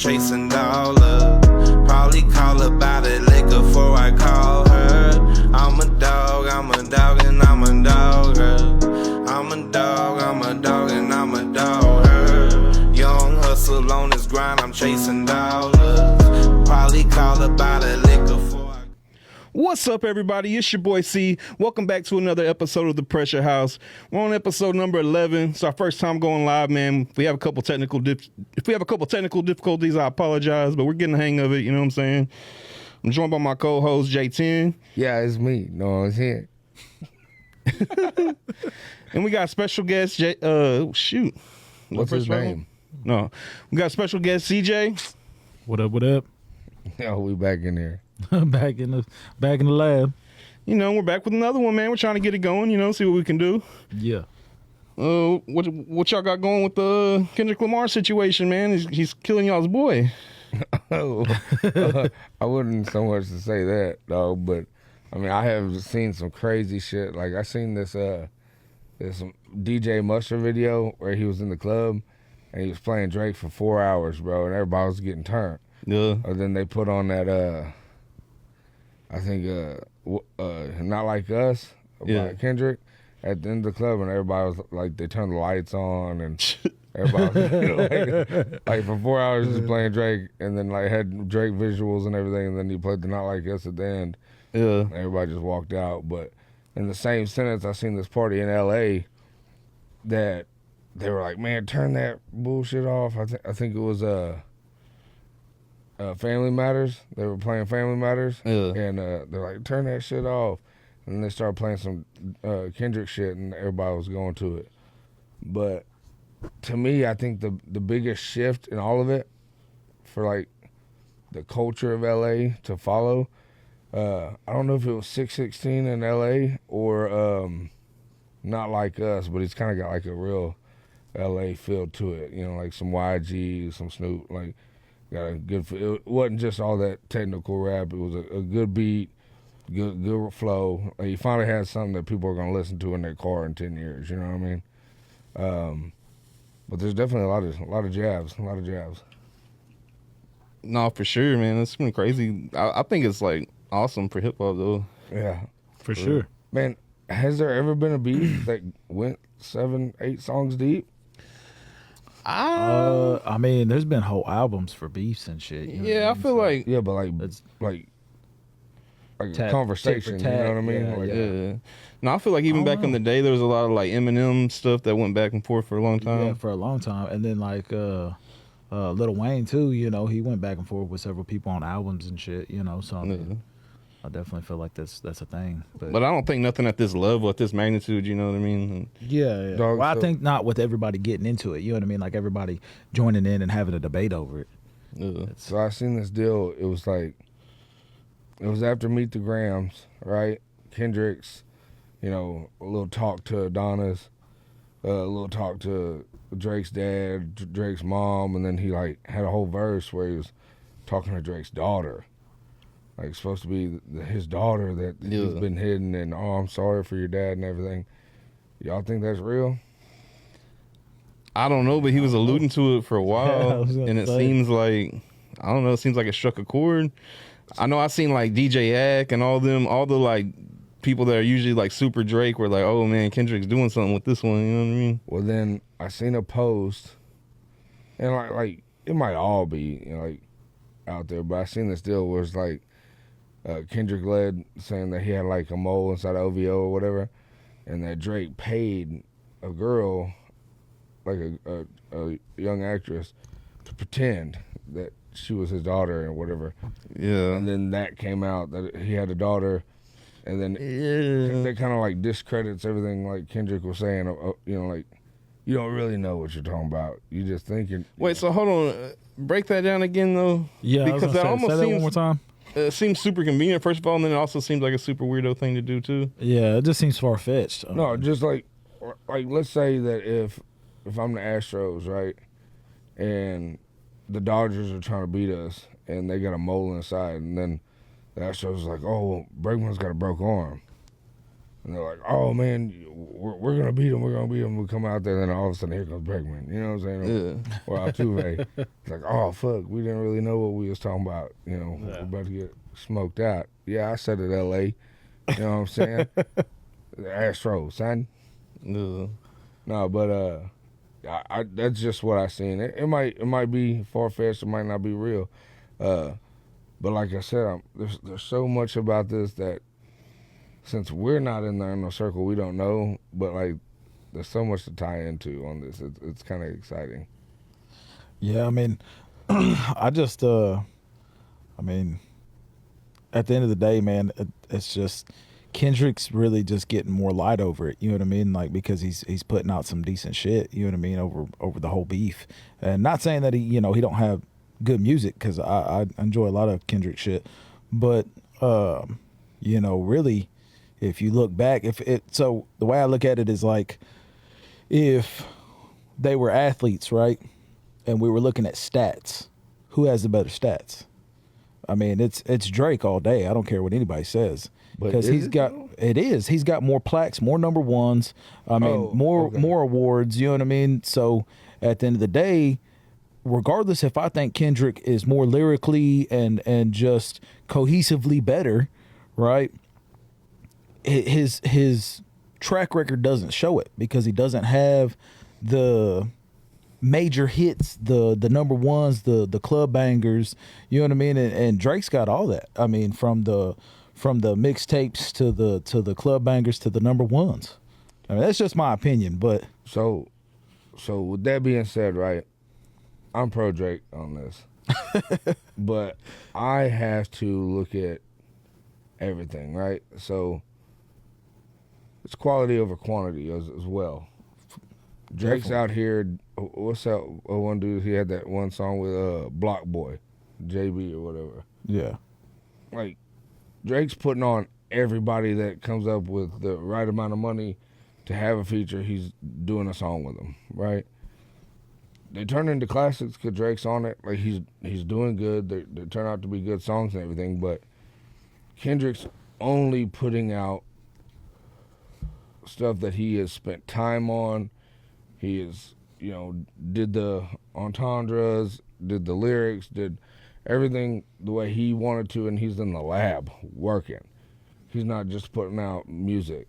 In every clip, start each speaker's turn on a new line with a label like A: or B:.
A: chasing dollars. Probably call about it liquor before I call her. I'm a dog, and I'm a dog, I'm a dog, and I'm a dog, her. Young hustle on this grind, I'm chasing dollars. Probably call about it liquor before I...
B: What's up, everybody? It's your boy C. Welcome back to another episode of The Pressure House. We're on episode number 11. It's our first time going live, man. If we have a couple technical difficulties, I apologize, but we're getting the hang of it. You know what I'm saying? I'm joined by my co-host J10.
C: Yeah, it's me. No, it's here.
B: And we got a special guest, shoot.
C: What's his name?
B: No. We got a special guest, CJ.
D: What up, what up?
C: Oh, we back in there.
D: back in the lab.
B: You know, we're back with another one, man. We're trying to get it going, you know, see what we can do.
D: Yeah.
B: What y'all got going with the Kendrick Lamar situation, man? He's killing y'all's boy.
C: Oh, I wouldn't so much to say that, though, but I mean, I have seen some crazy shit. Like, I seen this DJ Mustard video where he was in the club and he was playing Drake for 4 hours, bro, and everybody was getting turned.
B: Yeah.
C: And then they put on that, I think, Not Like Us by Kendrick at the end of the club, and everybody was like, they turned the lights on, and everybody was like for 4 hours just playing Drake, and then like had Drake visuals and everything, and then he played the Not Like Us at the end.
B: Yeah.
C: Everybody just walked out. But in the same sentence, I seen this party in LA that they were like, man, turn that bullshit off. I think it was Family Matters. They were playing Family Matters.
B: Yeah.
C: And they're like, turn that shit off. And then they started playing some Kendrick shit, and everybody was going to it. But to me, I think the biggest shift in all of it for like the culture of LA to follow, I don't know if it was 616 in LA or Not Like Us, but it's kind of got like a real LA feel to it. You know, like some YG, some Snoop, like got a good. It wasn't just all that technical rap. It was a good beat, good flow. Like, you finally had something that people are gonna listen to in their car in 10 years. You know what I mean? But there's definitely a lot of jabs.
B: No, for sure, man. It's been crazy. I think it's like awesome for hip hop though.
C: Yeah,
D: For sure.
C: man. Has there ever been a beat that went 7-8 songs deep?
D: I mean, there's been whole albums for beefs and shit. You know what I
B: I
D: mean?
B: feel like
C: Yeah, but like
D: It's
C: a
D: tat-
C: conversation.
D: tit for
C: You know
D: tat,
C: what I mean?
D: yeah,
C: Like,
B: yeah. No, I feel like even
D: I don't
B: back in
D: know.
B: the day, there was a lot of like Eminem stuff that went back and forth for a long time.
D: yeah, for a long time. And then like Lil Wayne too, you know, he went back and forth with several people on albums and shit, you know, so I mean, I definitely feel like that's a thing.
B: But I don't think nothing at this level, at this magnitude, you know what I mean?
D: yeah.
C: Dog,
D: Well, I
C: so-
D: think not with everybody getting into it, you know what I mean? Like everybody joining in and having a debate over it.
B: Yeah.
C: So I seen this deal. It was after Meet the Grams, right? Kendrick's, you know, a little talk to Adonis, a little talk to Drake's dad, Drake's mom, and then he like had a whole verse where he was talking to Drake's daughter. Like, it's supposed to be his daughter that he's been hidden, and I'm sorry for your dad and everything. Y'all think that's real?
B: I don't know, but he was alluding to it for a
D: I
B: while,
D: was gonna
B: and it
D: say.
B: seems like, I don't know, it seems like it struck a chord. I know I seen like DJ Ack and all the like people that are usually like super Drake were like, oh man, Kendrick's doing something with this one, you know what I mean?
C: Well, then I seen a post, and like it might all be, you know, like out there, but I seen this deal where it's like Kendrick led saying that he had like a mole inside of OVO or whatever, and that Drake paid a girl, like a young actress, to pretend that she was his daughter and whatever.
B: Yeah.
C: And then that came out that he had a daughter, and then that kind of like discredits everything like Kendrick was saying. You know, like, you don't really know what you're talking about. You just thinking.
B: Wait, so hold on. Break that down again though.
D: Yeah,
B: because that almost
D: say that
B: seems
D: one more time.
B: It seems super convenient, first of all, and then it also seems like a super weirdo thing to do, too.
D: Yeah, it just seems far fetched.
C: No, just like let's say that if I'm the Astros, right, and the Dodgers are trying to beat us, and they got a mole inside, and then the Astros is like, oh, well, Bregman's got a broke arm. And they're like, oh, man, we're going to beat him. We're going to beat him. We come out there, and then all of a sudden, here comes Bregman. You know what I'm saying?
B: Yeah.
C: Or Altuve. It's like, oh, fuck, we didn't really know what we was talking about. You know, we're about to get smoked out. Yeah, I said it, L.A. You know what I'm saying? The Astros, son.
B: Yeah.
C: No, but I that's just what I seen. It might be far-fetched. It might not be real. But like I said, there's so much about this that since we're not in the inner circle, we don't know. But like, there's so much to tie into on this. It's kind of exciting.
D: Yeah, I mean, I just, I mean, at the end of the day, man, it's just Kendrick's really just getting more light over it. You know what I mean? Like, because he's putting out some decent shit. You know what I mean? Over the whole beef, and not saying that he don't have good music, because I enjoy a lot of Kendrick shit, but really, if you look back, so the way I look at it is like, if they were athletes, right, and we were looking at stats, who has the better stats? I mean, it's Drake all day. I don't care what anybody says, because he's got more plaques, more number ones. I mean, more awards. You know what I mean? So at the end of the day, regardless if I think Kendrick is more lyrically and just cohesively better, right? His track record doesn't show it, because he doesn't have the major hits, the number ones, the club bangers. You know what I mean? And Drake's got all that. I mean, from the mixtapes to the club bangers to the number ones. I mean, that's just my opinion. But
C: so with that being said, right, I'm pro Drake on this, but I have to look at everything, right? So it's quality over quantity as well. Drake's out here. What's that one dude? He had that one song with Block Boy, JB or whatever.
D: yeah,
C: Like, Drake's putting on everybody that comes up with the right amount of money to have a feature. He's doing a song with them, right? They turn into classics because Drake's on it. Like, he's doing good. They turn out to be good songs and everything. But Kendrick's only putting out stuff that he has spent time on. He is, did the entendres, did the lyrics, did everything the way he wanted to, and he's in the lab working. He's not just putting out music.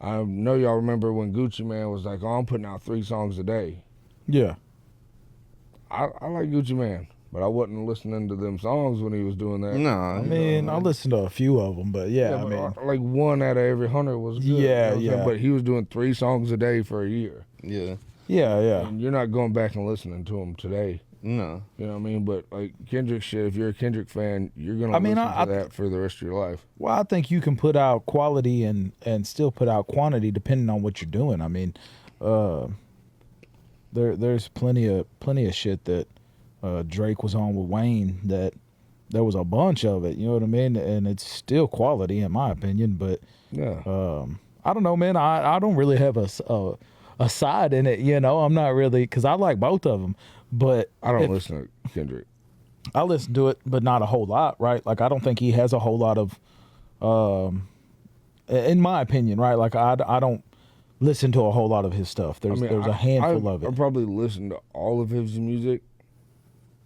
C: I know y'all remember when Gucci Mane was like, I'm putting out 3 songs a day.
D: yeah.
C: I like Gucci Mane, but I wasn't listening to them songs when he was doing that.
B: No,
D: I mean, I listened to a few of them, but yeah, I
C: but
D: mean,
C: like 1 out of every 100 was good.
D: Yeah,
C: you know what I'm
D: yeah.
C: saying? But he was doing 3 songs a day for a year.
B: yeah,
D: yeah.
C: And you're not going back and listening to him today.
B: no.
C: You know what I mean? But like Kendrick shit, if you're a Kendrick fan, you're gonna listen to that for the rest of your life.
D: Well, I think you can put out quality and still put out quantity depending on what you're doing. I mean, there's plenty of shit that Drake was on with Wayne that there was a bunch of it. You know what I mean? And it's still quality in my opinion. But
C: Yeah.
D: I don't know, man. I don't really have a side in it. I'm not really, because I like both of them. But
C: I don't listen to Kendrick.
D: I listen to it, but not a whole lot, right? Like, I don't think he has a whole lot of, in my opinion, right? Like, I don't listen to a whole lot of his stuff. There's a handful of it.
C: I probably listen to all of his music,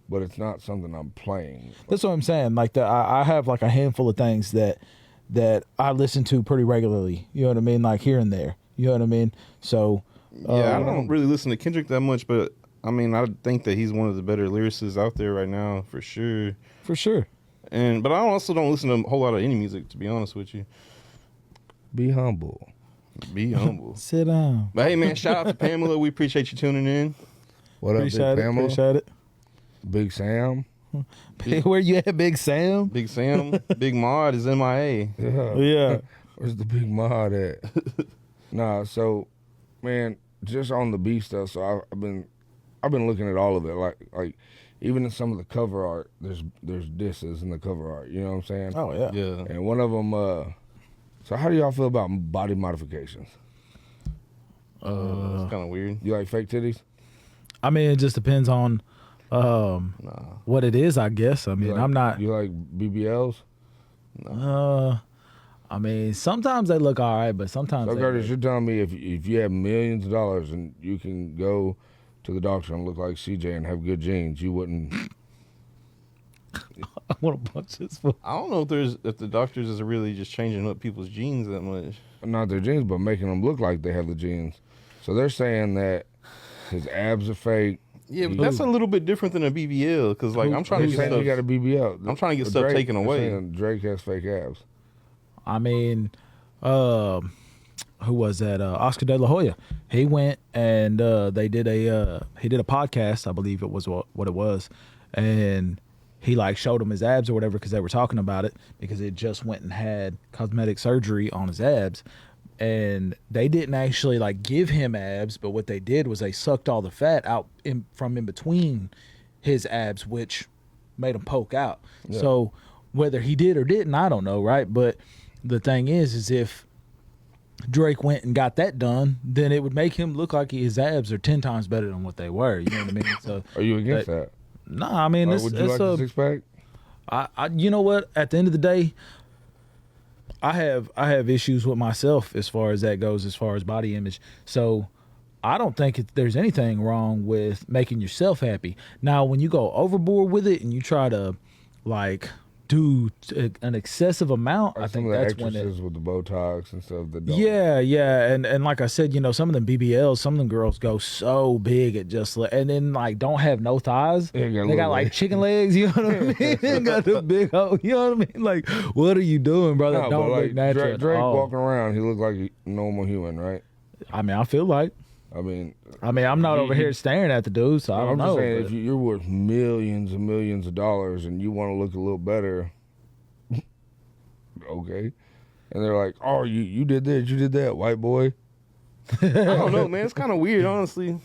C: but it's not something I'm playing.
D: That's what I'm saying. Like, I have like a handful of things that I listen to pretty regularly. You know what I mean? Like, here and there. You know what I mean? So
B: Yeah, I don't really listen to Kendrick that much, but I mean, I think that he's one of the better lyricists out there right now, for sure.
D: for sure.
B: But I also don't listen to a whole lot of any music, to be honest with you.
C: Be humble.
B: Be humble.
D: Sit down.
B: But hey, man, shout out to Pamela. We appreciate you tuning in.
C: What up, Big Pamela?
D: Appreciate it.
C: Big Sam?
D: Where you at, Big Sam?
B: Big Sam, Big Mod is MIA.
D: Yeah.
C: Where's the big mod at? Nah, so, man, just on the beef stuff, so I've been looking at all of it. Like even in some of the cover art, there's disses in the cover art. You know what I'm saying?
D: Oh yeah.
B: Yeah.
C: And one of them. So how do y'all feel about body modifications?
B: It's kind of weird.
C: You like fake titties?
D: I mean, it just depends on
B: Nah.
D: what it is, I guess. I mean,
C: You like,
D: I'm not.
C: You like BBLs?
D: I mean, sometimes they look all right, but sometimes
C: So,
D: they
C: Curtis, you're telling me if you have millions of dollars and you can go to the doctor and look like CJ and have good genes, you wouldn't.
D: I want to punch this fool.
B: I don't know if the doctors is really just changing up people's genes that much.
C: Not their genes, but making them look like they have the genes. So they're saying that his abs are fake.
B: Yeah, but that's a little bit different than a BBL because, like, I'm trying to
C: Who's
B: get
C: saying
B: stuff.
C: he got a BBL?
B: I'm trying to get stuff taken
C: they're
B: away.
C: saying Drake has fake abs.
D: I mean, who was that? Oscar De La Hoya. He went and they did he did a podcast, I believe it was what it was, and he like showed him his abs or whatever because they were talking about it because he just went and had cosmetic surgery on his abs. And they didn't actually like give him abs, but what they did was they sucked all the fat out from in between his abs, which made him poke out. Yeah. So whether he did or didn't, I don't know, right? But the thing is if Drake went and got that done, then it would make him look like his abs are 10 times better than what they were. You know what I mean? So
C: are you against that?
D: No, I mean,
C: would you like a six pack?
D: I you know what? At the end of the day, I have issues with myself as far as that goes, as far as body image. So I don't think there's anything wrong with making yourself happy. Now, when you go overboard with it and you try to like do an excessive amount, I think that's when it
C: with the Botox and stuff.
D: Yeah, and like I said, you know, some of them BBLs, some of them girls go so big it just and then like don't have no thighs. They got like chicken legs. You know what I mean? They got the big hole. You know what I mean? Like, what are you doing, brother?
C: No,
D: don't look
C: like
D: natural.
C: Drake walking around, he look like a normal human, right?
D: I mean, I feel like.
C: I mean,
D: I'm not over here staring at the dude, so I don't know.
C: I'm just saying, if you're worth millions and millions of dollars and you want to look a little better, okay. And they're like, oh, you did this, you did that, white boy.
B: I don't know, man. It's kind of weird, honestly.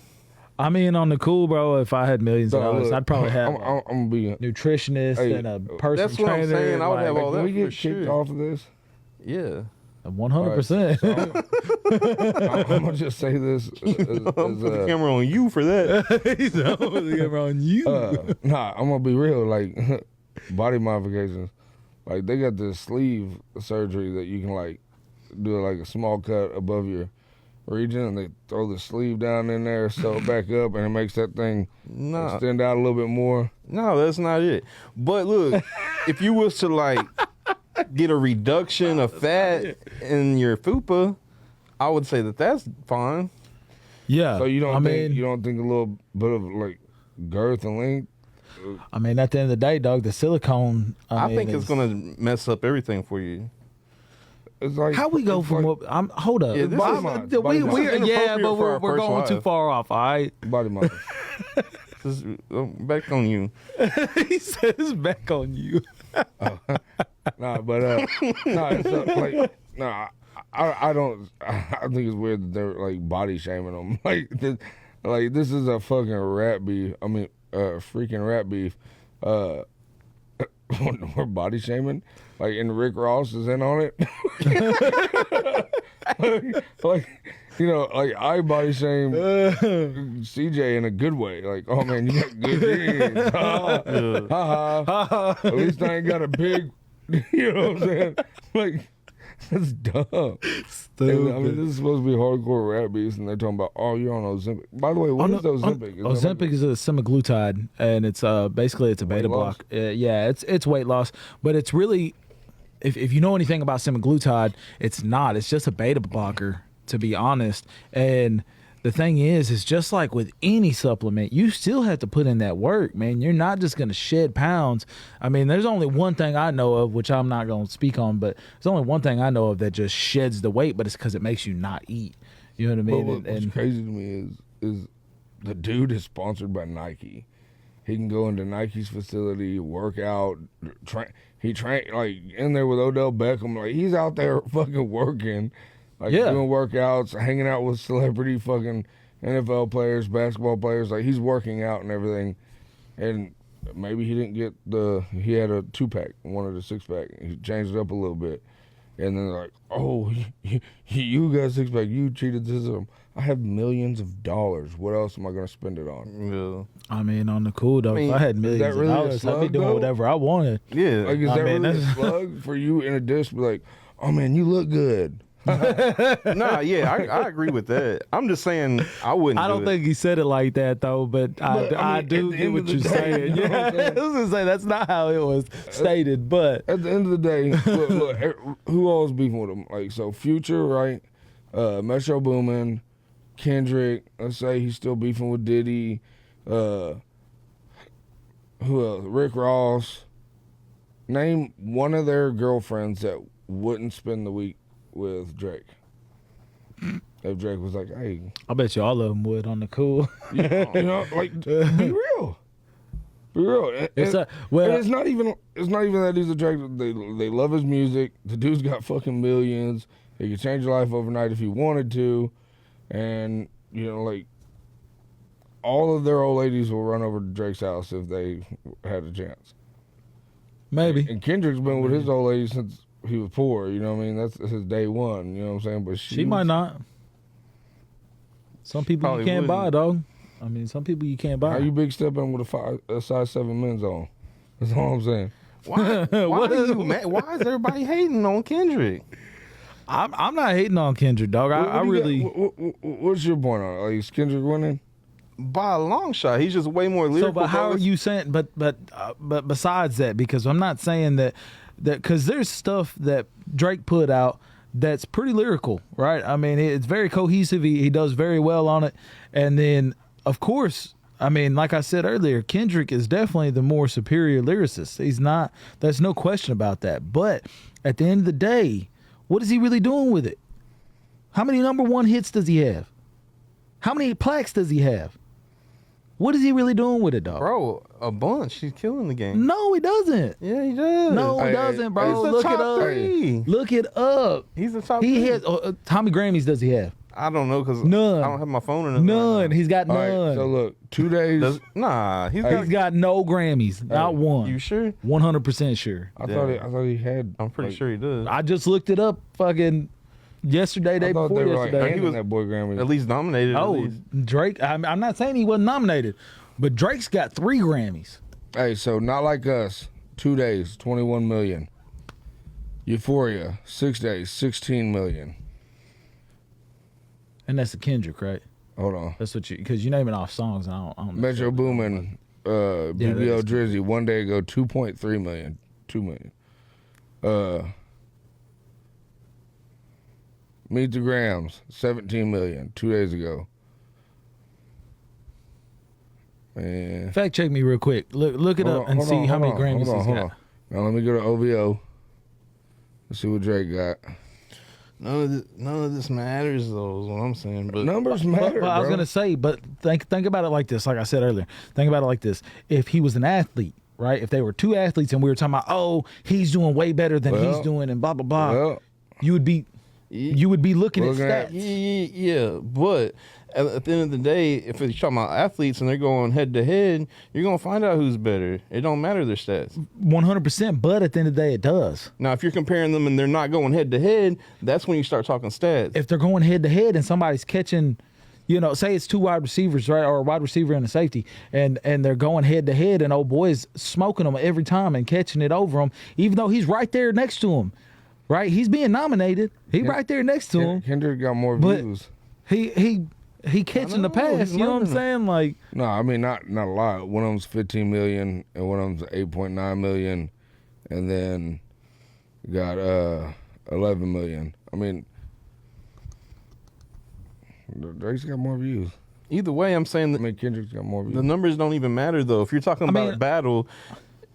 D: I mean, on the cool, bro, if I had millions of dollars, I'd probably have
C: I'm gonna be
D: a nutritionist and a personal
B: that's what
D: trainer.
B: I'm saying. I would have all that.
C: Can we get
B: for
C: kicked
B: sure.
C: off of this?
B: Yeah.
D: 100%.
C: I'm gonna just say this.
B: I'm put the camera on you for that.
D: He's over the camera on you.
C: Nah, I'm gonna be real. Like body modifications, like they got this sleeve surgery that you can like do like a small cut above your region, and they throw the sleeve down in there, sew it back up, and it makes that thing extend out a little bit more.
B: No, that's not it. But look, if you was to like get a reduction of fat in your fupa, I would say that's fine.
D: Yeah.
C: So you don't think a little bit of like girth and length?
D: I mean, at the end of the day, dog, the silicone.
B: I think it's gonna mess up everything for you.
C: It's like
D: how we go from what? Hold up.
B: Yeah, this is
C: mod.
D: but
B: for
D: we're going too far off. All right.
C: body mod.
B: Back on you.
D: He says back on you.
C: Nah, but it's like I don't. I think it's weird that they're like body shaming them. Like this is a fucking rat beef. I mean, freaking rat beef. We're body shaming. Like, and Rick Ross is in on it. like, you know, like I body shame CJ in a good way. Like, oh man, you got good genes. At least I ain't got a big. You know what I'm saying? Like, that's dumb.
D: Stupid.
C: I mean, this is supposed to be hardcore rap beats, and they're talking about, oh, you're on Ozempic. By the way, what is Ozempic?
D: Ozempic is a semaglutide, and it's basically it's a beta block. Yeah, it's weight loss, but it's really, if you know anything about semaglutide, it's not. It's just a beta blocker, to be honest. And the thing is just like with any supplement, you still have to put in that work, man. You're not just going to shed pounds. I mean, there's only one thing I know of, which I'm not going to speak on, but there's only one thing I know of that just sheds the weight, but it's because it makes you not eat. You know what I mean?
C: What's crazy to me is the dude is sponsored by Nike. He can go into Nike's facility, work out, he train like in there with Odell Beckham. Like, he's out there fucking working. Like, doing workouts, hanging out with celebrity fucking NFL players, basketball players. Like, he's working out and everything. And maybe he didn't get he had a 2-pack, wanted a 6-pack. He changed it up a little bit. And then they're like, oh, you got a 6-pack. You cheated the system. I have millions of dollars. What else am I going to spend it on?
B: Yeah.
D: I mean, on the cool, though, if I had millions
C: really
D: of dollars, I'd be doing whatever I wanted.
B: Yeah.
C: Like, is that really a slug for you in a dish? Be like, oh man, you look good.
B: Nah, yeah, I agree with that. I'm just saying I wouldn't.
D: I don't think he said it like that though, but I do get what you're saying.
C: You know
D: Yeah,
C: what I'm saying?
D: I was gonna say that's not how it was stated, but
C: At the end of the day, look, who else beefing with him? Like, so Future, right? Metro Boomin, Kendrick. Let's say he's still beefing with Diddy. Who else? Rick Ross. Name one of their girlfriends that wouldn't spend the week with Drake. If Drake was like, hey,
D: I bet you all of them would on the cool.
C: you know, like, be real. Be real.
D: It's
C: And it's not even that he's a Drake. They love his music. The dude's got fucking millions. He could change your life overnight if he wanted to. And, you know, like, all of their old ladies will run over to Drake's house if they had a chance.
D: Maybe.
C: And Kendrick's been with his old lady since he was poor, you know what I mean? That's his day one, you know what I'm saying? But
D: She might not. Some people
B: Probably
D: you can't buy,
B: wouldn't.
D: dog. I mean, some people you can't buy.
C: How you big stepping with a size 7 men's on? That's all I'm saying.
B: Why is everybody hating on Kendrick?
D: I'm not hating on Kendrick, dog. I
C: What do you
D: really.
C: got? What's your point on it? Like, is Kendrick winning?
B: By a long shot, he's just way more lyrical.
D: So, but how are you saying? But besides that, because I'm not saying that because there's stuff that Drake put out that's pretty lyrical, right? I mean, it's very cohesive. He does very well on it, and then of course, I mean, like I said earlier, Kendrick is definitely the more superior lyricist. He's not. There's no question about that. But at the end of the day, what is he really doing with it? How many #1 hits does he have? How many plaques does he have? What is he really doing with it, dog?
B: Bro, a bunch. He's killing the game.
D: No, he doesn't.
B: Yeah, he does.
D: No, he
C: Hey,
D: doesn't, bro.
B: He's the
D: Look
B: top
D: it up.
B: three.
D: Look it up.
B: He's the top
D: He
B: three.
D: has how many Grammys does he have?
B: I don't know because
D: None.
B: I don't have my phone or nothing.
D: None.
B: Right now.
D: He's got
C: All
D: none.
C: right, so look, 2 days.
D: He's got no Grammys. Not one.
B: You sure?
D: 100% sure.
C: I thought he had.
B: I'm pretty
C: like,
B: sure he does.
D: I just looked it up fucking yesterday, day
C: I thought
D: before
C: they were like
D: yesterday.
C: handing
B: was-
C: that boy Grammy.
B: At least nominated. At
D: Oh,
B: least.
D: Drake. I'm not saying he wasn't nominated, but Drake's got 3 Grammys.
C: Hey, so Not Like Us, 2 days, 21 million. Euphoria, 6 days, 16 million.
D: And that's the Kendrick, right?
C: Hold on.
D: That's what you, because you're naming off songs, and I don't know.
C: Metro Boomin, BBL
D: is-
C: Drizzy, 1 day ago, 2.3 million. 2 million. Meet the Grams, 17 million, 2 days ago. Man.
D: Fact check me real quick. Look it
C: Hold
D: up
C: on,
D: and
C: hold
D: see
C: on,
D: how many
C: hold on,
D: Grammys
C: hold on,
D: he's
C: hold
D: got.
C: on. Now let me go to OVO. Let's see what Drake got.
B: None of this matters though. Is what I'm saying. But
C: Numbers matter,
D: But I was
C: bro.
D: gonna say, but think about it like this. Like I said earlier, think about it like this. If he was an athlete, right? If they were 2 athletes and we were talking about, oh, he's doing way better than
C: Well,
D: he's doing, and blah blah blah,
C: Well,
D: you would be looking at
C: Looking at-
D: stats.
B: yeah. But at the end of the day, if you're talking about athletes and they're going head to head, you're gonna find out who's better. It don't matter their stats.
D: 100%. But at the end of the day, it does.
B: Now, if you're comparing them and they're not going head to head, that's when you start talking stats.
D: If they're going head to head and somebody's catching, you know, say it's 2 wide receivers, right, or a wide receiver and a safety, and they're going head to head, and old boy's smoking them every time and catching it over them, even though he's right there next to him, right? He's being nominated. He right there next to him.
C: Kendrick got more
D: But-
C: views.
D: He catching the
B: know,
D: pass.
B: he's
D: You know what I'm
B: murdering
D: saying? Like,
C: No, I mean not a lot. One of them's 15 million and one of them's 8.9 million, and then got 11 million. I mean, Drake's got more views.
B: Either way, I'm saying
C: I
B: that
C: mean, Kendrick's got more views.
B: the numbers don't even matter though. If you're talking about
D: mean-
B: battle,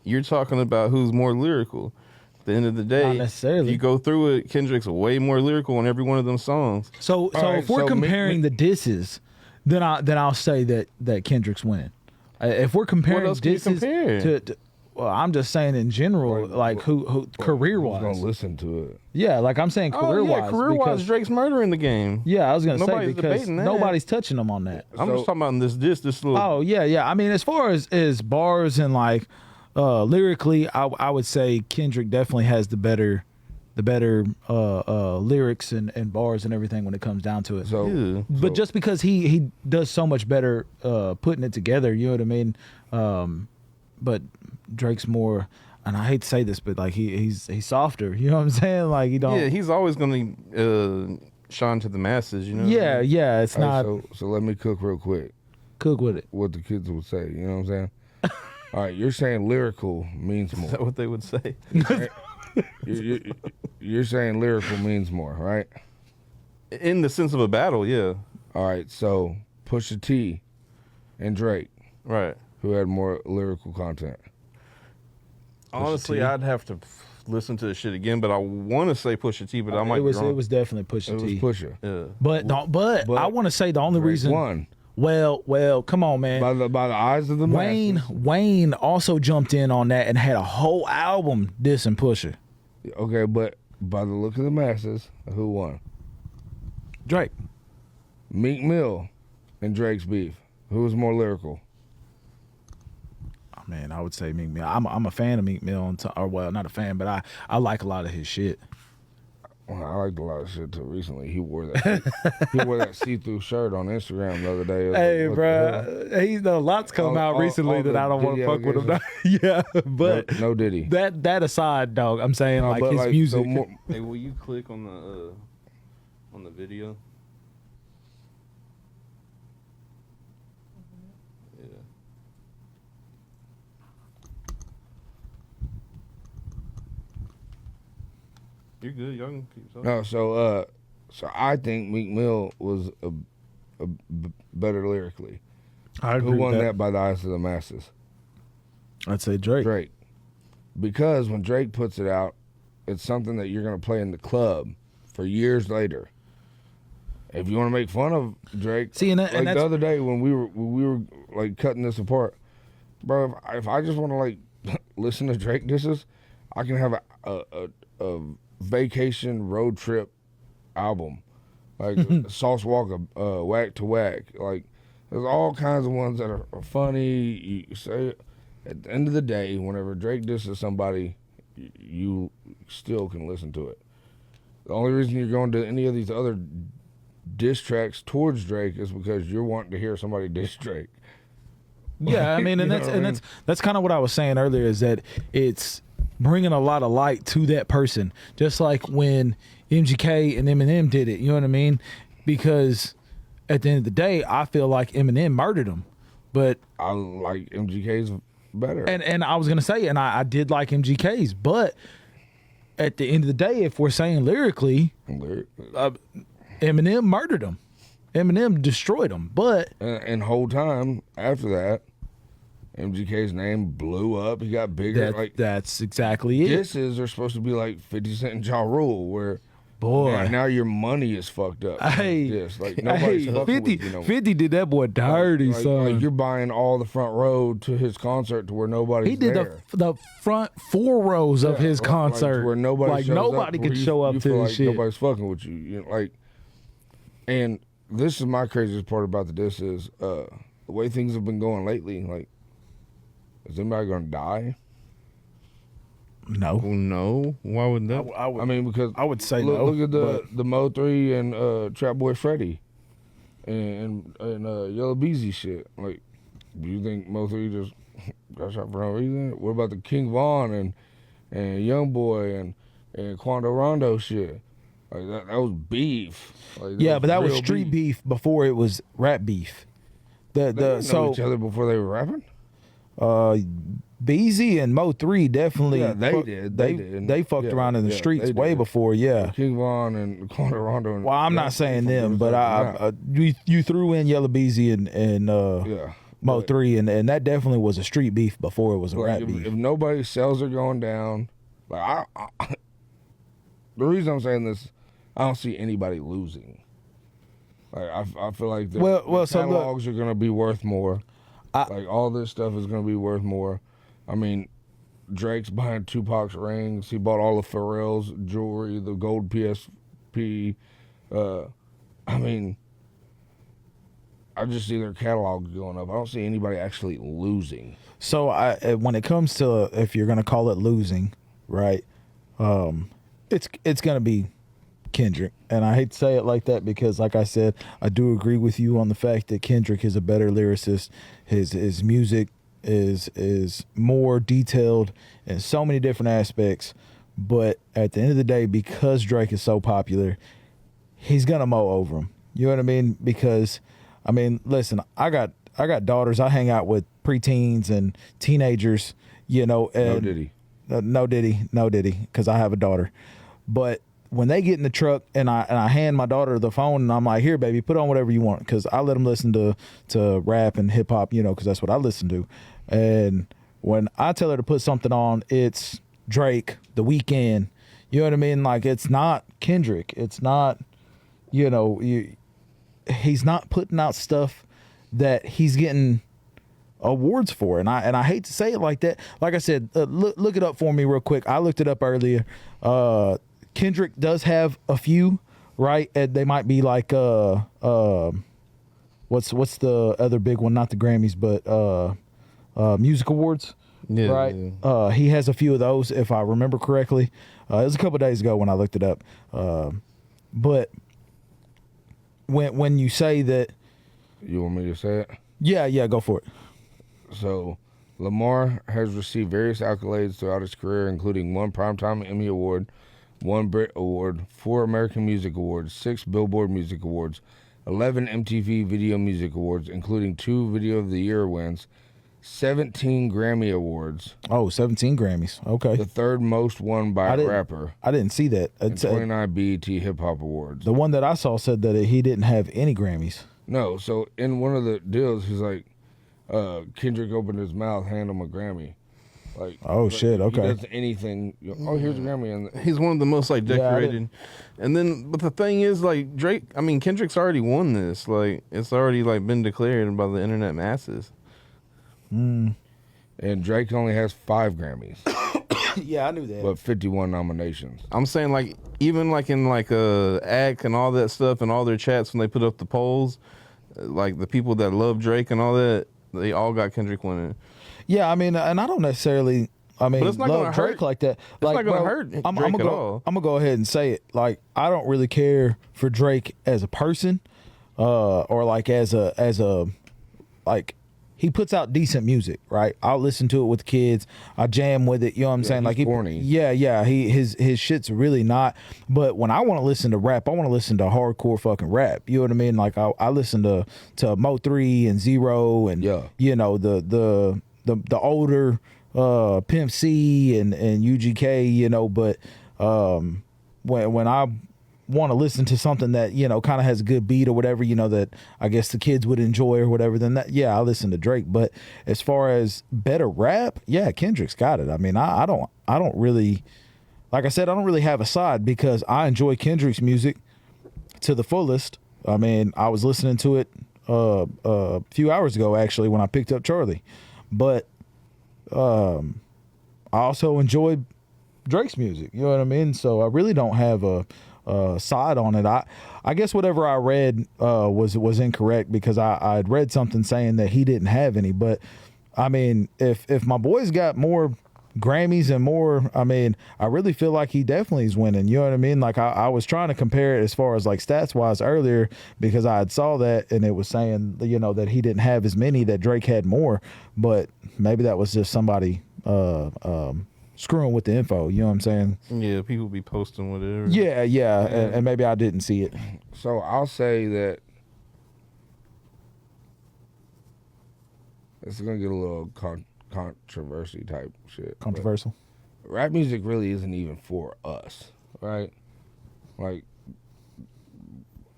B: you're talking about who's more lyrical. At the end of the day,
D: Not necessarily.
B: if you go through it, Kendrick's way more lyrical on every one of them songs.
D: so
C: right,
D: if we're
C: so
D: comparing the disses, then I'll say that Kendrick's winning. If we're comparing
B: else can you
D: disses
B: compare?
D: to well, I'm just saying in general, like who career
C: Who's gonna
D: wise.
C: listen to it?
D: Yeah, like I'm saying career wise.
B: career wise, Drake's murdering the game.
D: Yeah, I was gonna say
B: Nobody's
D: because
B: debating that.
D: nobody's touching them on that.
B: I'm
C: So-
B: just talking about in this little.
D: Oh yeah. I mean, as far as bars and like lyrically, I would say Kendrick definitely has the better lyrics and bars and everything when it comes down to it.
C: So,
B: Yeah.
D: But just because he does so much better putting it together, you know what I mean? But Drake's more. and I hate to say this, but like he's softer. You know what I'm saying? Like he don't.
B: Yeah, he's always going to shine to the masses. You know.
D: Yeah, yeah. It's not
C: So let me cook real quick.
D: cook with it.
C: What the kids would say. You know what I'm saying? All right, you're saying lyrical means
B: Is
C: more.
B: that what they would say?
C: You're saying lyrical means more, right?
B: In the sense of a battle, yeah.
C: All right, so Pusha T and Drake,
B: Right.
C: who had more lyrical content.
B: Honestly,
D: T?
B: I'd have to listen to the shit again, but I want to say Pusha T, but I might
D: It was
B: be wrong.
D: it was definitely Pusha
C: It was
D: T.
C: Pusha.
B: Yeah.
D: But I want to say the only
C: Drake
D: reason.
C: won
D: Well, come on, man.
C: by the eyes of the masses.
D: Wayne also jumped in on that and had a whole album dissing Pusha.
C: Okay, but by the look of the masses, who won?
D: Drake.
C: Meek Mill and Drake's beef. Who was more lyrical?
D: Oh, man, I would say Meek Mill. I'm a fan of Meek Mill, or well, not a fan, but I like a lot of his shit.
C: Well, I liked a lot of shit too. Recently, he wore that see-through shirt on Instagram the other day. It was
D: Hey,
C: like, what
D: bro, he's a lot's come out recently
C: all
D: that
C: the
D: I don't want to
C: Diddy
D: fuck with him. Yeah, but
C: the hell? No Diddy.
D: that aside, dog, I'm saying
C: No,
D: like
C: but,
D: his
C: like,
D: music.
C: so
B: Hey, will you click on the video? Yeah. You're good. Y'all can keep talking.
C: No, so I think Meek Mill was better lyrically.
D: I agree
C: Who
D: with
C: won that by the eyes of the masses?
D: I'd say Drake.
C: Drake. Because when Drake puts it out, it's something that you're gonna play in the club for years later. If you want to make fun of Drake,
D: See, and that's
C: the other day when we were like cutting this apart, bro. If I just want to like listen to Drake disses, I can have a vacation road trip album, like Sauce Walker, Whack to Whack. Like there's all kinds of ones that are funny. You say at the end of the day, whenever Drake disses somebody, you still can listen to it. The only reason you're going to any of these other diss tracks towards Drake is because you're wanting to hear somebody diss Drake.
D: Yeah, I mean, and
C: You know what I mean?
D: that's kind of what I was saying earlier, is that it's bringing a lot of light to that person, just like when MGK and Eminem did it. You know what I mean? Because at the end of the day, I feel like Eminem murdered him, but
C: I like MGK's better.
D: and I was gonna say, and I did like MGK's, but at the end of the day, if we're saying lyrically, Eminem murdered him. Eminem destroyed him, but
C: And whole time after that, MGK's name blew up. He got bigger.
D: that's exactly it.
C: Disses are supposed to be like 50 Cent and Ja Rule, where
D: Boy.
C: now your money is fucked up.
D: Hey,
C: This like nobody's
D: hey,
C: fucking
D: 50,
C: with you no more.
D: 50 did that boy dirty, son.
C: Like you're buying all the front row to his concert to where nobody's
D: He did
C: there.
D: the front 4 rows of his
C: Like,
D: concert,
C: where nobody
D: like
C: shows
D: nobody
C: up,
D: could
C: where
D: show up
C: you
D: to
C: feel
D: his
C: like
D: shit.
C: Nobody's fucking with you. You know, like, and this is my craziest part about the diss is the way things have been going lately. Like, is anybody gonna die?
D: No,
B: Oh, no. Why would that?
C: I mean, because
D: I would say
C: look,
D: no.
C: look at the Mo 3 and Trap Boy Freddy and Yellow Beezy shit. Like, do you think Mo 3 just got shot for no reason? What about the King Von and Young Boy and Quando Rondo shit? Like that was beef. Like,
D: Yeah, but that was
C: real
D: street beef before it was rap beef.
C: They didn't know each other before they were rapping.
D: Beezy and Mo 3 definitely.
C: Yeah, they did. They did.
D: They fucked
C: Yeah,
D: around in the
C: yeah,
D: streets
C: they
D: way
C: did.
D: before. Yeah.
C: King Von and Quando Rondo. And
D: Well, I'm not saying them, but you threw in Yellow Beezy and
C: yeah.
D: Mo
C: But-
D: 3, and that definitely was a street beef before it was a
C: Like,
D: rap
C: if,
D: beef.
C: if nobody's sales are going down, like the reason I'm saying this, I don't see anybody losing. Like I feel like the
D: Well,
C: the
D: so look-
C: catalogs are going to be worth more. Like all this stuff is going to be worth more. I mean, Drake's buying Tupac's rings. He bought all of Pharrell's jewelry, the gold PSP. I mean, I just see their catalogs going up. I don't see anybody actually losing.
D: So when it comes to, if you're gonna call it losing, right? It's gonna be Kendrick, and I hate to say it like that because, like I said, I do agree with you on the fact that Kendrick is a better lyricist. His music is more detailed in so many different aspects. But at the end of the day, because Drake is so popular, he's gonna mow over him. You know what I mean? Because, I mean, listen, I got daughters. I hang out with preteens and teenagers. You know, and no diddy, because I have a daughter. But when they get in the truck and I hand my daughter the phone and I'm like, here, baby, put on whatever you want, because I let them listen to rap and hip hop, you know, because that's what I listen to. And when I tell her to put something on, it's Drake, The Weeknd. You know what I mean? Like, it's not Kendrick. It's not, you know, he's not putting out stuff that he's getting awards for, and I hate to say it like that. Like I said, look it up for me real quick. I looked it up earlier. Kendrick does have a few, right? And they might be like what's the other big one? Not the Grammys, but music awards.
B: Yeah,
D: right.
B: Yeah.
D: He has a few of those, if I remember correctly. It was a couple days ago when I looked it up. But when you say that,
C: you want me to say it?
D: Yeah, go for it.
C: So, Lamar has received various accolades throughout his career, including 1 Primetime Emmy Award, 1 Brit Award, 4 American Music Awards, 6 Billboard Music Awards, 11 MTV Video Music Awards, including 2 Video of the Year wins, 17 Grammy Awards.
D: Oh, 17 Grammys. Okay.
C: The third most won by a rapper.
D: I didn't see that.
C: And 29 BET Hip Hop Awards.
D: The one that I saw said that he didn't have any Grammys.
C: No, so in one of the deals, he's like, Kendrick opened his mouth, hand him a Grammy. Like,
D: oh shit, okay.
C: He does anything. Oh, here's a Grammy, and
B: He's one of the most like decorated. And then, but the thing is, like Kendrick's already won this. Like, it's already like been declared by the internet masses.
C: And Drake only has 5 Grammys.
D: Yeah, I knew that.
C: But 51 nominations.
B: I'm saying, like, even like in like ACT and all that stuff and all their chats when they put up the polls, like the people that love Drake and all that, they all got Kendrick winning.
D: Yeah, I mean, and I don't necessarily, but it's not
B: love
D: gonna Drake
B: hurt.
D: like that.
B: It's
D: Like,
B: not gonna hurt Drake
D: I'm
B: at all.
D: gonna go ahead and say it. Like, I don't really care for Drake as a person, or like as a like, he puts out decent music, right? I'll listen to it with kids. I jam with it. You know what I'm saying? Like,
C: corny.
D: Yeah. His shit's really not. But when I want to listen to rap, I want to listen to hardcore fucking rap. You know what I mean? Like, I listen to Mo3 and Zero and you know, the older Pimp C and UGK. You know, but when I want to listen to something that, you know, kind of has a good beat or whatever, you know, that I guess the kids would enjoy or whatever, then that, yeah, I listen to Drake. But as far as better rap, yeah, Kendrick's got it. I mean, I don't really, like I said, I don't really have a side because I enjoy Kendrick's music to the fullest. I mean, I was listening to it a few hours ago, actually, when I picked up Charlie. But I also enjoyed Drake's music, you know what I mean? So I really don't have a side on it. I guess whatever I read was incorrect because I had read something saying that he didn't have any. But I mean, if my boy's got more Grammys and more, I mean, I really feel like he definitely is winning. You know what I mean? Like, I was trying to compare it as far as like stats wise earlier because I had saw that and it was saying, you know, that he didn't have as many, that Drake had more. But maybe that was just somebody screwing with the info, you know what I'm saying?
B: Yeah, people be posting whatever.
D: Yeah. And maybe I didn't see it.
C: So I'll say that it's gonna get a little controversy type shit.
D: Controversial.
C: Rap music really isn't even for us, right? Like,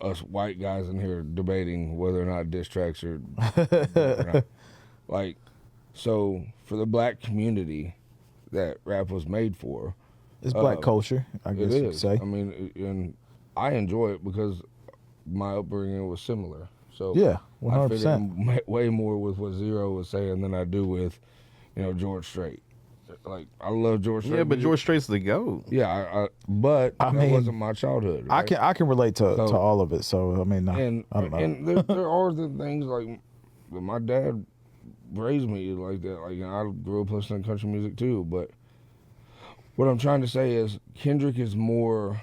C: us white guys in here debating whether or not diss tracks are or not. Like, so for the black community that rap was made for,
D: it's black culture, I guess you could say.
C: I mean, and I enjoy it because my upbringing was similar. So
D: yeah, 100%.
C: I fit in way more with what Zero was saying than I do with, you know, George Strait. Like, I love George Strait.
B: Yeah, but George Strait's the GOAT.
C: Yeah, but that wasn't my childhood. Right?
D: I can relate to all of it. So I mean, I don't know.
C: And there are the things like my dad raised me like that. Like, I grew up listening to country music too. But what I'm trying to say is Kendrick is more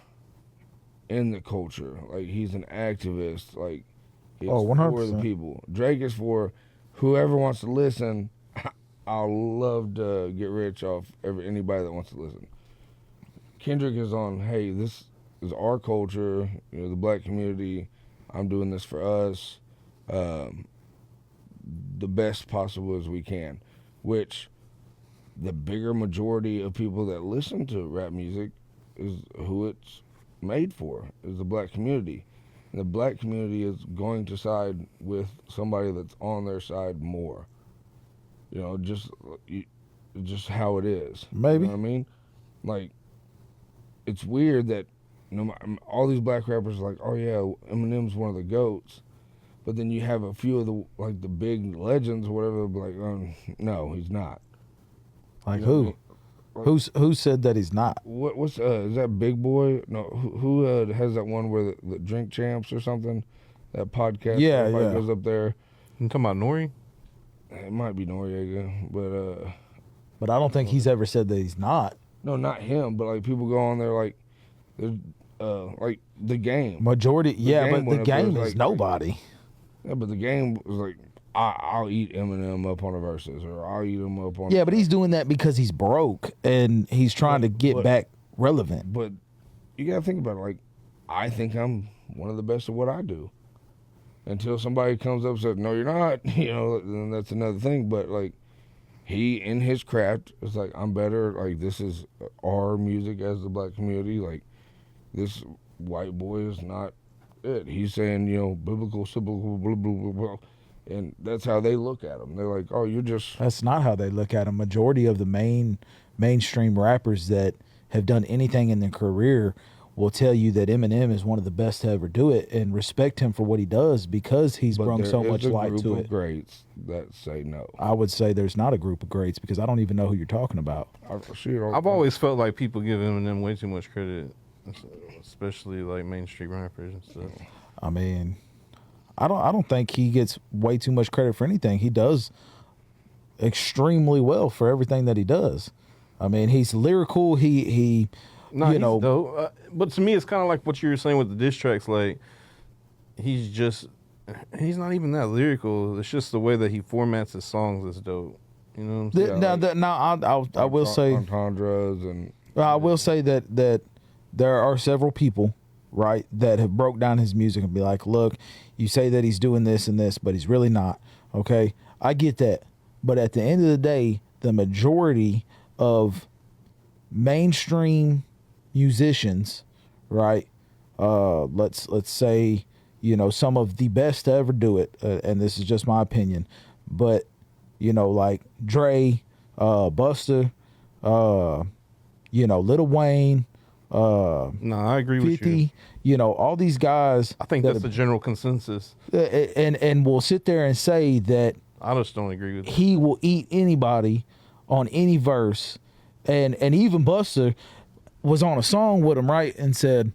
C: in the culture. Like, he's an activist. Like, he's
D: 100%.
C: for the people. Drake is for whoever wants to listen. I'll love to get rich off anybody that wants to listen. Kendrick is on, hey, this is our culture, the black community. I'm doing this for us, the best possible as we can, which the bigger majority of people that listen to rap music is who it's made for, is the black community. And the black community is going to side with somebody that's on their side more. Just how it is.
D: Maybe.
C: You know what I mean? Like, it's weird that all these black rappers are like, oh yeah, Eminem's one of the GOATs, but then you have a few of the big legends or whatever, like, no, he's not.
D: Like who? Who said that he's not?
C: What's is that Big Boy? No, who has that one where the Drink Champs or something? That podcast.
D: Yeah,
C: everybody goes up there.
B: You talking about Nori?
C: It might be Noriega,
D: But I don't think he's ever said that he's not.
C: no, not him. But like people go on there like, there's like The Game.
D: Majority, yeah,
C: Game
D: but the
C: went up there,
D: game
C: was
D: is
C: like-
D: nobody.
C: Yeah, but The Game was like, I'll eat Eminem up on the verses, or I'll eat him up on.
D: Yeah, but he's doing that because he's broke and he's trying to get
C: but-
D: back relevant.
C: But you gotta think about it. Like, I think I'm one of the best at what I do. Until somebody comes up and says, "No, you're not," then that's another thing. But like, he in his craft is like, I'm better. Like, this is our music as the black community. Like, this white boy is not it. He's saying, biblical, blah, blah, blah, blah. And that's how they look at him. They're like, oh, you're just.
D: That's not how they look at him. Majority of the mainstream rappers that have done anything in their career will tell you that Eminem is one of the best to ever do it and respect him for what he does because he's
C: But
D: brought
C: there
D: so
C: is
D: much
C: a
D: light
C: group
D: to
C: of
D: it.
C: greats that say no.
D: I would say there's not a group of greats because I don't even know who you're talking about.
B: I've always felt like people give Eminem way too much credit, especially like mainstream rappers and stuff.
D: I mean, I don't think he gets way too much credit for anything. He does extremely well for everything that he does. I mean, he's lyrical. He
B: No, he's dope. But to me, it's kind of like what you were saying with the diss tracks. Like, he's not even that lyrical. It's just the way that he formats his songs is dope. You know what I'm saying?
D: I will say
C: entendres and.
D: I will say that there are several people, right, that have broke down his music and be like, look, you say that he's doing this and this, but he's really not. Okay, I get that, but at the end of the day, the majority of mainstream musicians, right? Let's say, some of the best to ever do it, and this is just my opinion, but like Dre, Busta, Lil Wayne,
B: No, I agree with
D: 50,
B: you.
D: All these guys.
B: I think
D: that
B: that's the general consensus.
D: and will sit there and say that
B: I just don't agree with it.
D: he will eat anybody on any verse, and even Busta was on a song with him, right, and said,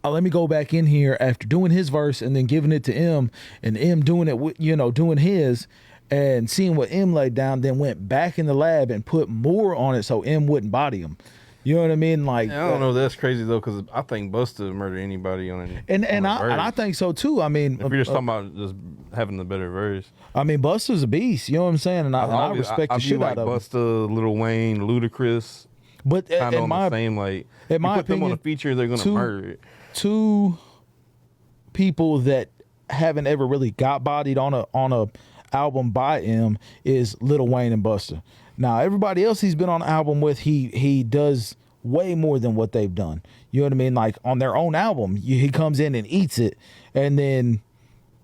D: let me go back in here after doing his verse and then giving it to M, and M doing it, doing his, and seeing what M laid down, then went back in the lab and put more on it so M wouldn't body him. You know what I mean? Like,
B: Yeah, I don't know. That's crazy though, because I think Busta murder anybody on it.
D: and I think so too. I mean,
B: if you're just talking about just having the better verse,
D: I mean, Busta's a beast. You know what I'm saying? And I respect the shit
B: like
D: out of him.
B: Busta, Lil Wayne, Ludacris,
D: But
B: kind of
D: in
B: on
D: my
B: the same like.
D: in my
B: you put them on a
D: opinion,
B: feature, they're gonna
D: two-
B: murder it.
D: two people that haven't ever really got bodied on a album by him is Lil Wayne and Busta. Now everybody else he's been on an album with, he does way more than what they've done. You know what I mean? Like on their own album, he comes in and eats it, and then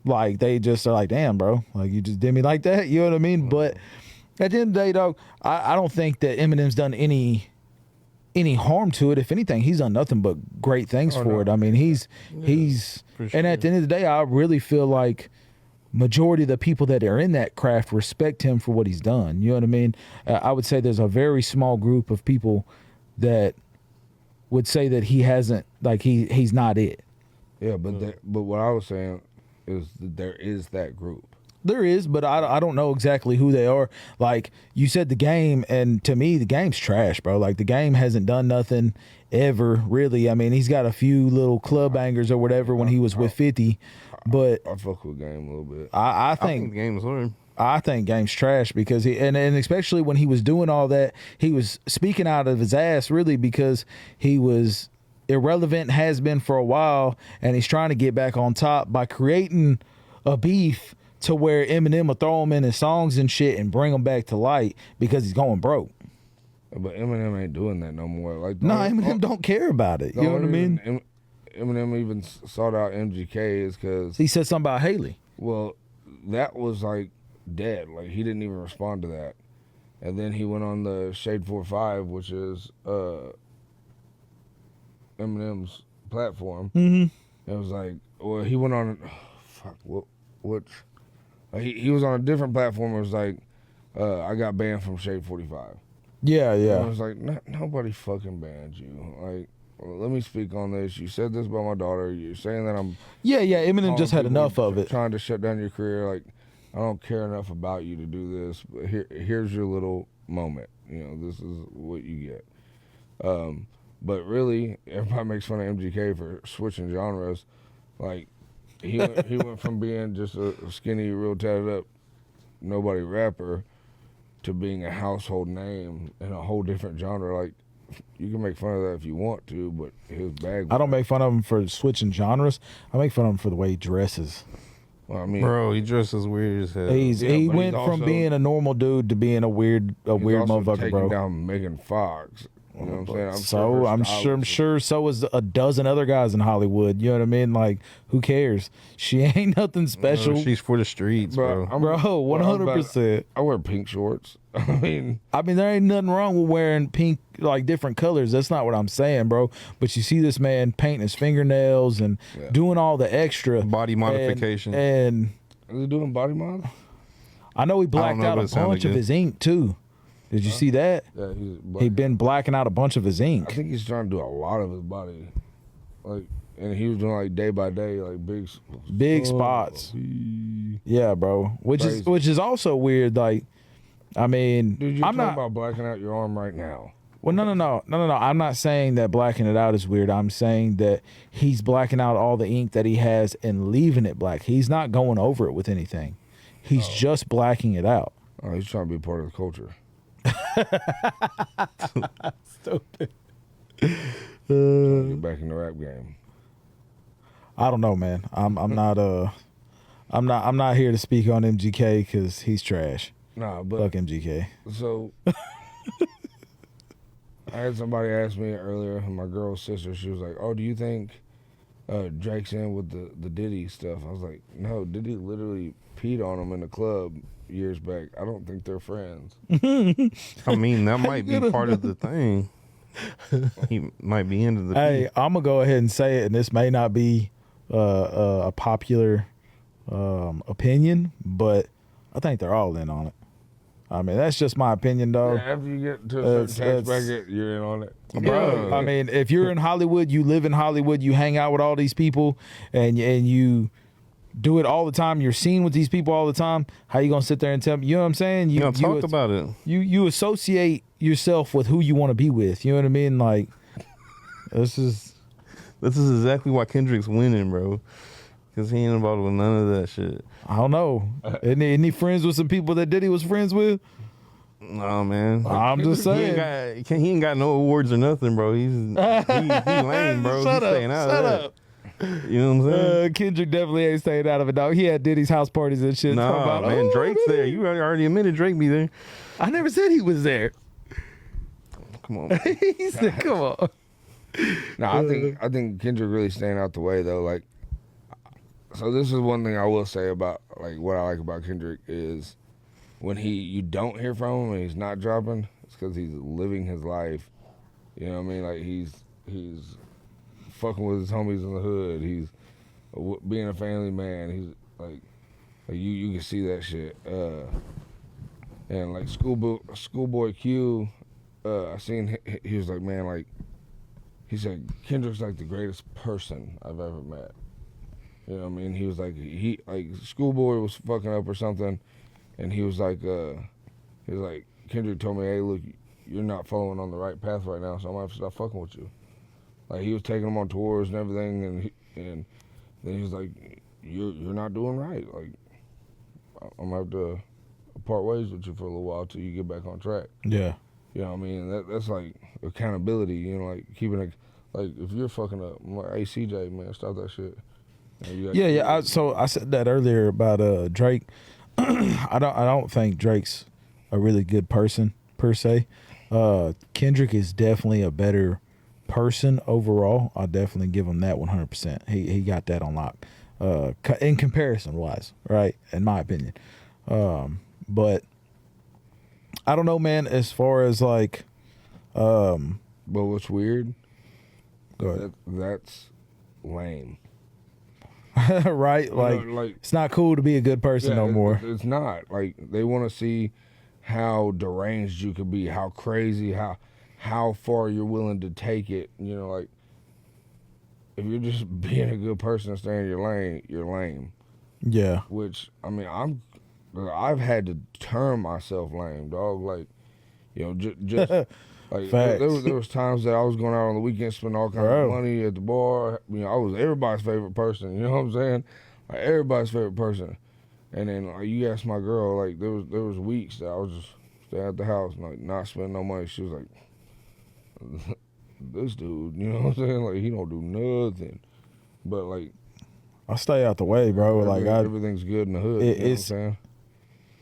D: like they just are like, damn, bro, like you just did me like that. You know what I mean? But at the end of the day, dog, I don't think that Eminem's done any harm to it. If anything, he's done nothing but great things for it. I mean, he's
B: for
D: and at the end of the day, I really feel like majority of the people that are in that craft respect him for what he's done. You know what I mean? I would say there's a very small group of people that would say that he hasn't, like he's not it.
C: Yeah, but but what I was saying is that there is that group.
D: There is, but I don't know exactly who they are. Like you said, The Game, and to me, The Game's trash, bro. Like The Game hasn't done nothing ever, really. I mean, he's got a few little club bangers or whatever when he was with 50, but
C: I fuck with Game a little bit.
D: I
B: I think
D: think
B: the game is hard.
D: I think Game's trash because and especially when he was doing all that, he was speaking out of his ass really because he was irrelevant, has been for a while, and he's trying to get back on top by creating a beef to where Eminem will throw him in his songs and shit and bring him back to light because he's going broke.
C: But Eminem ain't doing that no more. Like,
D: No, Eminem don't care about it. You know what I mean?
C: Eminem even sought out MGK is because
D: He said something about Haley.
C: well, that was like dead. Like he didn't even respond to that, and then he went on the Shade 45, which is Eminem's platform.
D: Mm-hmm.
C: It was like, well, he went on, which he was on a different platform. It was like, I got banned from Shade 45.
D: Yeah,
C: And
D: yeah.
C: I was like, nobody fucking banned you. Like, well, let me speak on this. You said this about my daughter. You're saying that I'm.
D: Yeah, Eminem
C: calling
D: just had
C: people
D: enough of it.
C: Trying to shut down your career. Like, I don't care enough about you to do this. But here's your little moment. You know, this is what you get. But really, everybody makes fun of MGK for switching genres. Like, he went from being just a skinny, real tatted up, nobody rapper to being a household name in a whole different genre. Like, you can make fun of that if you want to, but his bag.
D: I don't make fun of him for switching genres. I make fun of him for the way he dresses.
C: Well, I mean,
B: Bro, he dresses weird as hell.
D: He
C: but
D: went
C: he's
D: from
C: also-
D: being a normal dude to being a weird
C: he's also
D: motherfucker,
C: taking
D: bro.
C: down Megan Fox. You know what I'm saying?
D: So I'm sure so is a dozen other guys in Hollywood. You know what I mean? Like, who cares? She ain't nothing special,
B: No, she's for the streets, bro.
D: bro. 100%.
C: I wear pink shorts. I mean,
D: there ain't nothing wrong with wearing pink, like different colors. That's not what I'm saying, bro. But you see this man painting his fingernails and doing all the extra
B: Body modification.
D: And
C: is he doing body mod?
D: I know he blacked
B: know,
D: out
B: but
D: a
B: it sounded
D: bunch of
B: good.
D: his ink too. Did you see that?
C: Yeah,
D: He been blacking out a bunch of his
C: I
D: ink.
C: think he's trying to do a lot of his body, like, and he was doing like day by day, like big
D: spots. Yeah, bro. Which is also weird. Like, I mean,
C: Dude, you're
D: I'm
C: talking
D: not.
C: about blacking out your arm right now.
D: Well, no. I'm not saying that blacking it out is weird. I'm saying that he's blacking out all the ink that he has and leaving it black. He's not going over it with anything. He's just blacking it out.
C: Oh, he's trying to be part of the culture.
D: Stupid.
C: Get back in the rap game.
D: I don't know, man. I'm not here to speak on MGK because he's trash.
C: Nah, but
D: Fuck MGK.
C: so I had somebody ask me earlier, my girl's sister. She was like, "Oh, do you think Drake's in with the Diddy stuff?" I was like, "No, Diddy literally peed on him in the club years back. I don't think they're friends."
B: I mean, that might be part of the thing. He might be into the.
D: Hey, I'm gonna go ahead and say it, and this may not be a popular opinion, but I think they're all in on it. I mean, that's just my opinion, dog.
C: Yeah, after you get to a certain tax bracket, you're in on it.
D: Bro, I mean, if you're in Hollywood, you live in Hollywood, you hang out with all these people, and you do it all the time. You're seen with these people all the time. How you gonna sit there and tell me? You know what I'm saying?
B: You don't talk about it.
D: You associate yourself with who you want to be with. You know what I mean? Like, this is
B: exactly why Kendrick's winning, bro. Because he ain't involved with none of that shit.
D: I don't know. Isn't he friends with some people that Diddy was friends with?
B: No, man.
D: I'm just saying.
B: He ain't got no awards or nothing, bro. He's lame, bro. He's staying out of that. You know what I'm saying?
D: Kendrick definitely ain't staying out of it, dog. He had Diddy's house parties and shit.
B: Nah, man. Drake's there. You already admitted Drake be there.
D: I never said he was there.
B: Come on.
D: He said, "Come on."
C: No, I think Kendrick really staying out the way though. Like, so this is one thing I will say about like what I like about Kendrick is when you don't hear from him and he's not dropping, it's because he's living his life. You know what I mean? Like he's fucking with his homies in the hood. He's being a family man. He's like you can see that shit. And like Schoolboy Q, I seen he was like, man, like. He said, Kendrick's like the greatest person I've ever met. You know what I mean? He was like, Schoolboy was fucking up or something, and he was like, Kendrick told me, hey, look, you're not following on the right path right now, so I'm gonna have to stop fucking with you. Like, he was taking him on tours and everything, and then he was like, you're not doing right. Like, I'm gonna have to part ways with you for a little while till you get back on track.
D: Yeah.
C: You know what I mean? That's like accountability. You know, like keeping it. Like if you're fucking up, I'm like, hey CJ, man, stop that shit.
D: Yeah. So I said that earlier about Drake. I don't think Drake's a really good person per se. Kendrick is definitely a better person overall. I'll definitely give him that 100%. He got that on lock. In comparison wise, right? In my opinion. But I don't know, man, as far as like
C: but what's weird?
D: Go ahead.
C: That's lame.
D: Right? Like it's not cool to be a good person no more.
C: It's not. Like they want to see how deranged you could be, how crazy, how far you're willing to take it. You know, like if you're just being a good person and staying in your lane, you're lame.
D: Yeah.
C: Which I mean, I've had to turn myself lame, dog. Like, you know, just like there was times that I was going out on the weekend, spending all kinds of money at the bar. You know, I was everybody's favorite person. You know what I'm saying? Like everybody's favorite person. And then like, you asked my girl, like there was weeks that I was just staying at the house, like not spending no money. She was like, this dude, you know what I'm saying? Like he don't do nothing. But like,
D: I stay out the way, bro.
C: Everything's good in the hood. You know what I'm saying?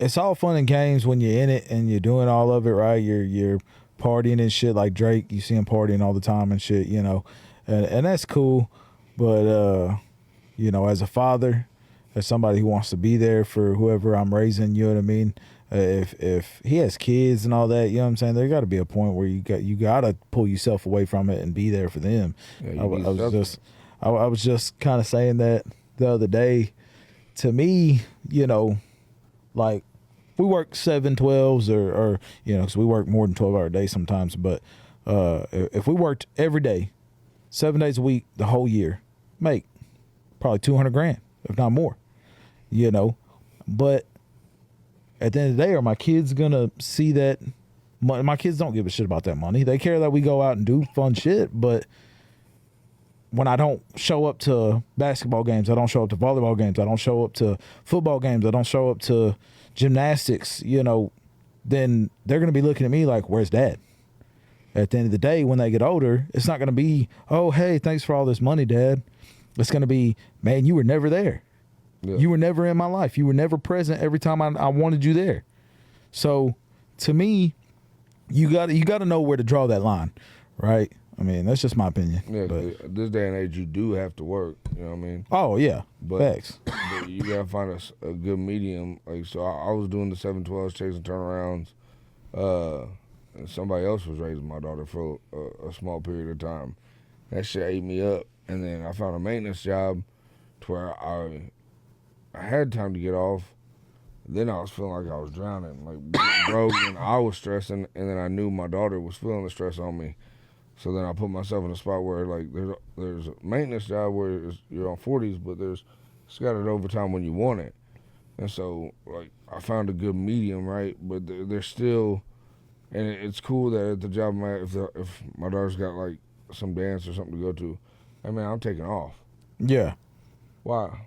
D: It's all fun and games when you're in it and you're doing all of it, right? You're partying and shit like Drake. You see him partying all the time and shit, you know, and that's cool. But you know, as a father, as somebody who wants to be there for whoever I'm raising, you know what I mean? If he has kids and all that, you know what I'm saying? There got to be a point where you got to pull yourself away from it and be there for them.
C: Yeah,
D: I was just kind of saying that the other day. To me, you know, like we work 7-12s or you know, because we work more than 12-hour days sometimes. But if we worked every day, 7 days a week, the whole year, make probably $200,000, if not more. You know, but at the end of the day, are my kids gonna see that? My kids don't give a shit about that money. They care that we go out and do fun shit, but when I don't show up to basketball games, I don't show up to volleyball games, I don't show up to football games, I don't show up to gymnastics, you know, then they're going to be looking at me like, where's dad? At the end of the day, when they get older, it's not going to be, oh, hey, thanks for all this money, dad. It's going to be, man, you were never there. Yeah. You were never in my life. You were never present every time I wanted you there. So to me, you got to know where to draw that line, right? I mean, that's just my opinion.
C: Yeah,
D: but
C: this day and age, you do have to work. You know what I mean?
D: Oh, yeah. Facts.
C: But you got to find a good medium. Like, so I was doing the 7-12s, chasing turnarounds. And somebody else was raising my daughter for a small period of time. That shit ate me up. And then I found a maintenance job to where I had time to get off. Then I was feeling like I was drowning, like broke, and I was stressing. And then I knew my daughter was feeling the stress on me. So then I put myself in a spot where like there's a maintenance job where you're on 40s, but there's scattered overtime when you want it. And so like I found a good medium, right? But there's still, and it's cool that at the job if my daughter's got like some dance or something to go to, I mean I'm taking off.
D: Yeah.
C: Why?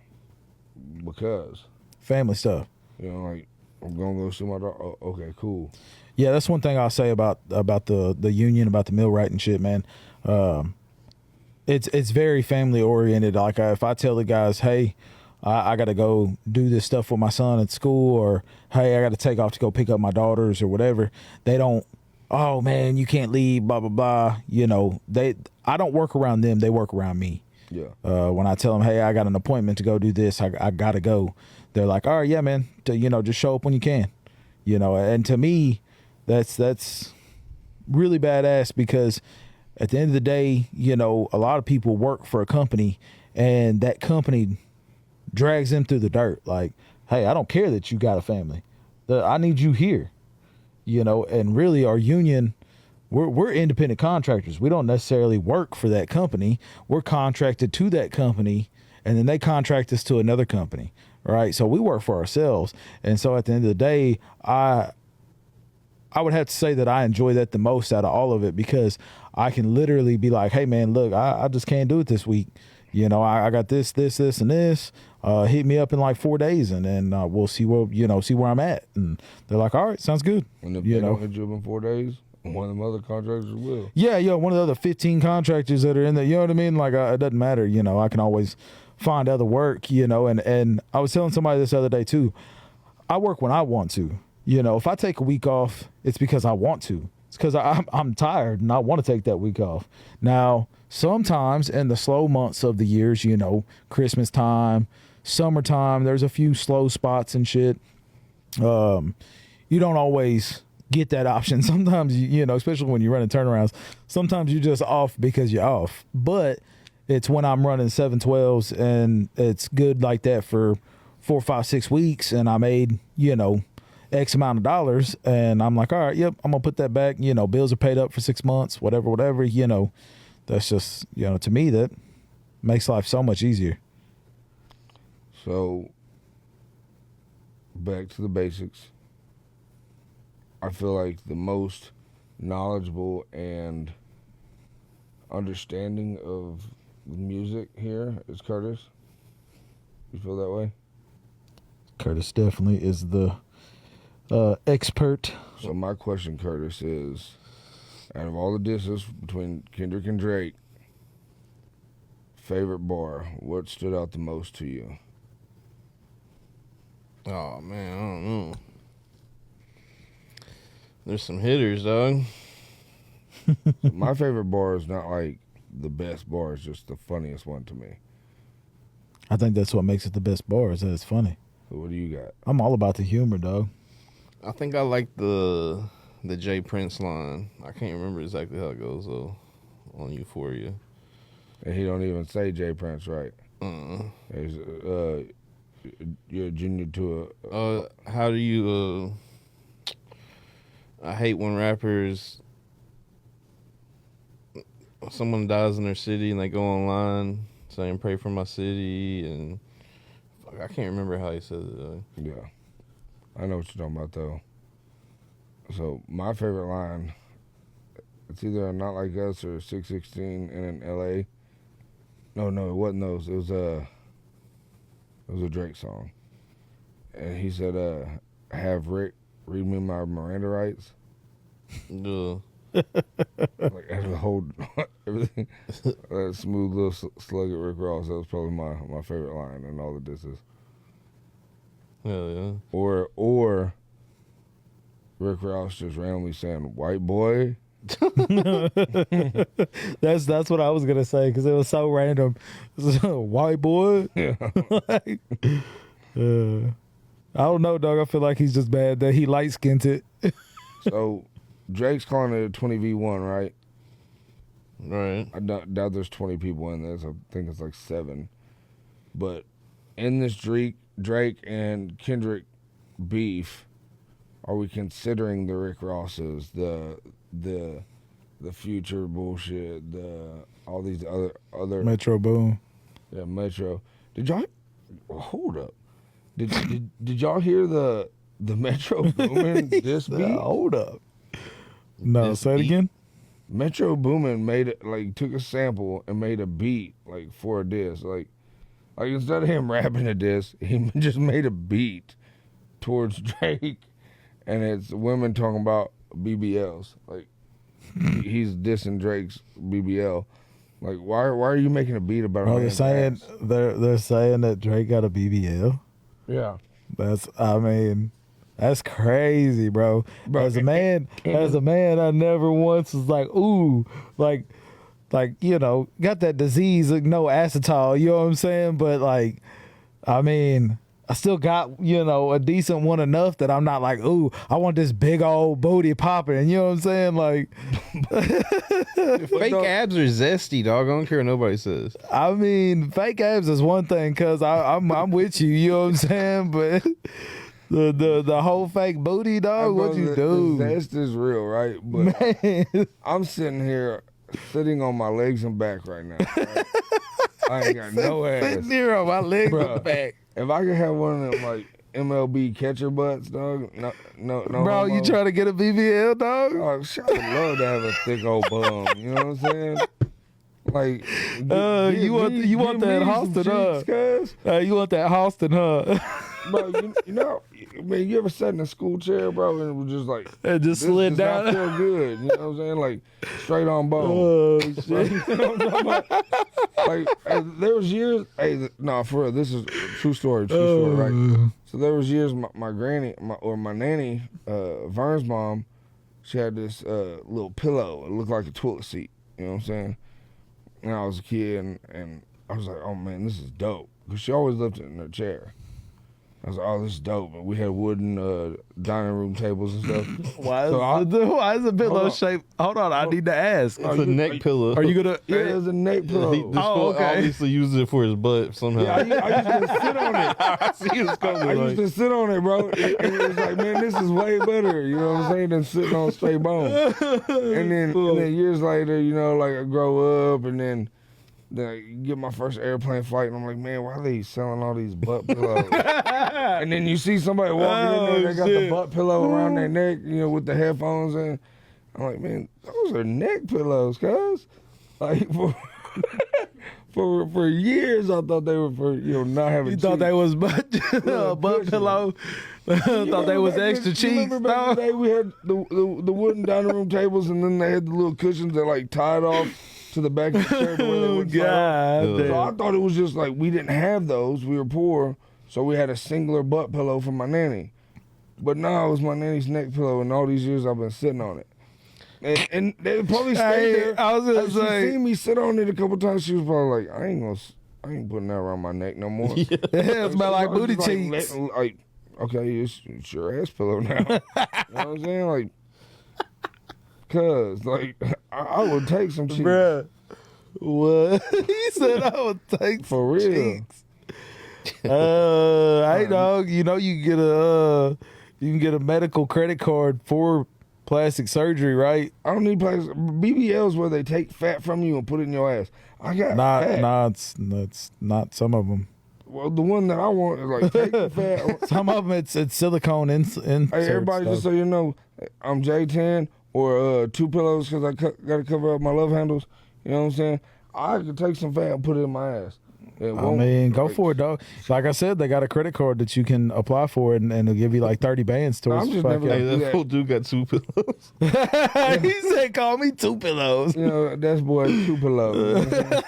C: Because
D: family stuff.
C: You know, like I'm gonna go see my daughter. Oh, okay, cool.
D: Yeah, that's one thing I'll say about the union, about the millwright and shit, man. It's very family oriented. Like if I tell the guys, hey, I got to go do this stuff with my son at school, or hey, I got to take off to go pick up my daughters or whatever, they don't, oh man, you can't leave, blah blah blah. You know, I don't work around them. They work around me.
C: Yeah.
D: When I tell them, hey, I got an appointment to go do this, I got to go. They're like, all right, yeah, man. You know, just show up when you can. You know, and to me, that's really badass, because at the end of the day, you know, a lot of people work for a company and that company drags them through the dirt. Like, hey, I don't care that you got a family. I need you here, you know, and really our union, we're independent contractors. We don't necessarily work for that company. We're contracted to that company, and then they contract us to another company, right? So we work for ourselves. And so at the end of the day, I would have to say that I enjoy that the most out of all of it, because I can literally be like, hey man, look, I just can't do it this week. You know, I got this, and this. hit me up in like 4 days, and then we'll see where I'm at. And they're like, all right, sounds good.
C: And if they don't hit you up in 4 days, one of them other contractors will.
D: Yeah, one of the other 15 contractors that are in there, you know what I mean? Like, it doesn't matter, I can always find other work, and I was telling somebody this other day too. I work when I want to. If I take a week off, it's because I want to. It's because I'm tired and I want to take that week off. Now, sometimes in the slow months of the years, Christmas time, summertime, there's a few slow spots and shit. You don't always get that option. Sometimes, especially when you're running turnarounds, sometimes you're just off because you're off. But it's when I'm running 712s and it's good like that for 4, 5, 6 weeks, and I made, X amount of dollars, and I'm like, all right, yep, I'm gonna put that back. Bills are paid up for 6 months, whatever. That's just, to me, that makes life so much easier.
C: So, back to the basics. I feel like the most knowledgeable and understanding of music here is Curtis. You feel that way?
D: Curtis definitely is the expert.
C: So my question, Curtis, is, out of all the disses between Kendrick and Drake, favorite bar, what stood out the most to you?
B: Oh man, I don't know. There's some hitters, dog.
C: My favorite bar is not like the best bar, it's just the funniest one to me.
D: I think that's what makes it the best bar, is that it's funny.
C: So what do you got?
D: I'm all about the humor, dog.
B: I think I like the J Prince line. I can't remember exactly how it goes though. On Euphoria.
C: And he don't even say J Prince, right? He's, you're a junior to a...
B: how do you... I hate when rappers... Someone dies in their city and they go online saying, pray for my city, and... I can't remember how he says it, though.
C: Yeah. I know what you're talking about, though. So, my favorite line, it's either Not Like Us or 616 in L.A. No, it wasn't those. It was a Drake song. And he said, have Rick read me my Miranda rights.
B: Duh.
C: Like, after the whole, everything, that smooth little slug at Rick Ross, that was probably my favorite line in all the disses.
B: Hell yeah.
C: Or Rick Ross just randomly saying "white boy."
D: That's what I was gonna say, because it was so random. White boy.
C: Yeah.
D: I don't know, dog. I feel like he's just bad that he light skinned it.
C: So Drake's calling it a 20v1, right?
B: Right.
C: I doubt there's 20 people in this. I think it's like 7. But in this Drake and Kendrick beef, are we considering the Rick Rosses, the Future bullshit, all these other
D: Metro Boom.
C: Yeah, Metro. Did y'all hold up? Did y'all hear the Metro Boomin diss beat?
D: Hold up. No, say it again.
C: Metro Boomin made it, like, took a sample and made a beat, like, for a diss. Like instead of him rapping a diss, he just made a beat towards Drake, and it's women talking about BBLs. Like, he's dissing Drake's BBL. Like, why are you making a beat about?
D: Oh, they're saying that Drake got a BBL.
C: Yeah,
D: that's crazy, bro. As a man, I never once was like, ooh, like, got that disease, like, no acetol, you know what I'm saying? But, like, I still got, a decent one enough that I'm not like, ooh, I want this big old booty popping, you know what I'm saying? Like,
B: fake abs are zesty, dog. I don't care what nobody says.
D: Fake abs is one thing, cause I'm with you, you know what I'm saying? But the whole fake booty, dog, what you do?
C: The zest is real, right? But
D: Man.
C: I'm sitting on my legs and back right now. Right? I ain't got no ass.
D: Sitting here on my legs and back.
C: If I could have one of them, like, MLB catcher butts, dog, no.
D: Bro, you trying to get a BBL, dog?
C: Oh, I would love to have a thick old bum. You know what I'm saying? Like,
D: you want that Halston, huh? You want that Halston, huh?
C: Bro, you know, man, you ever sat in a school chair, bro, and it was just like,
D: It just
C: this
D: slid
C: does not
D: down.
C: feel good. You know what I'm saying? Like, straight on bone.
D: Oh shit!
C: You know what I'm talking about? Like, there was years. Hey, no, for real, this is a true story, right? So there was years. My granny, my nanny, Vern's mom, she had this little pillow. It looked like a toilet seat. You know what I'm saying? And I was a kid, and I was like, oh man, this is dope. Because she always left it in her chair. I was like, oh, this is dope. And we had wooden dining room tables and stuff.
D: Why
C: So
D: is the pillow shaped? Hold on, I need to ask.
B: It's a neck pillow.
D: Are you gonna?
C: Yeah, it was a neck pillow.
B: This fool
D: okay.
B: obviously uses it for his butt somehow.
C: Yeah, I used to sit on it.
B: I see it's coming.
C: I used to sit on it, bro. And it was like, man, this is way better. You know what I'm saying? Than sitting on straight bone. And then years later, you know, like I grow up, and then I get my first airplane flight, and I'm like, man, why are they selling all these butt pillows? And then you see somebody walking in there, they got the butt pillow around their neck, you know, with the headphones in. I'm like, man, those are neck pillows, cuz. Like, for years, I thought they were for, you know, not having
D: You thought
C: cheeks.
D: they was butt pillow? Thought they was extra cheeks.
C: Remember back in the day, we had the wooden dining room tables, and then they had the little cushions that like tied off to the back of the chair the way they would slide off.
D: God,
C: So I thought it was just like we didn't have those. We were poor, so we had a singular butt pillow for my nanny. But now it was my nanny's neck pillow, and all these years I've been sitting on it. And they probably stayed there.
D: I was gonna
C: Like,
D: say-
C: she seen me sit on it a couple times. She was probably like, I ain't putting that around my neck no more.
D: yeah, it smell like
C: I was
D: booty
C: just
D: cheeks.
C: Like, okay, it's your ass pillow now. You know what I'm saying? Like, cuz, like, I would take some cheeks.
D: Bruh. What? He said I would take
C: For real.
D: cheeks. Hey dog, you know you can get a medical credit card for plastic surgery, right?
C: I don't need plastic. BBLs where they take fat from you and put it in your ass. I got fat.
D: It's not some of them.
C: Well, the one that I want is like take the fat.
D: Some of them it's silicone inserts.
C: Hey, everybody, just so you know, I'm J10 or two pillows because I got to cover up my love handles. You know what I'm saying? I could take some fat and put it in my ass.
D: I mean, go for it, dog. Like I said, they got a credit card that you can apply for, and they'll give you like 30 bands towards.
C: I'm just
D: fucking-
C: never
B: Hey, that fool dude got 2 pillows.
D: He said, "Call me 2 pillows."
C: You know, that's boy two pillows. You know what I'm saying?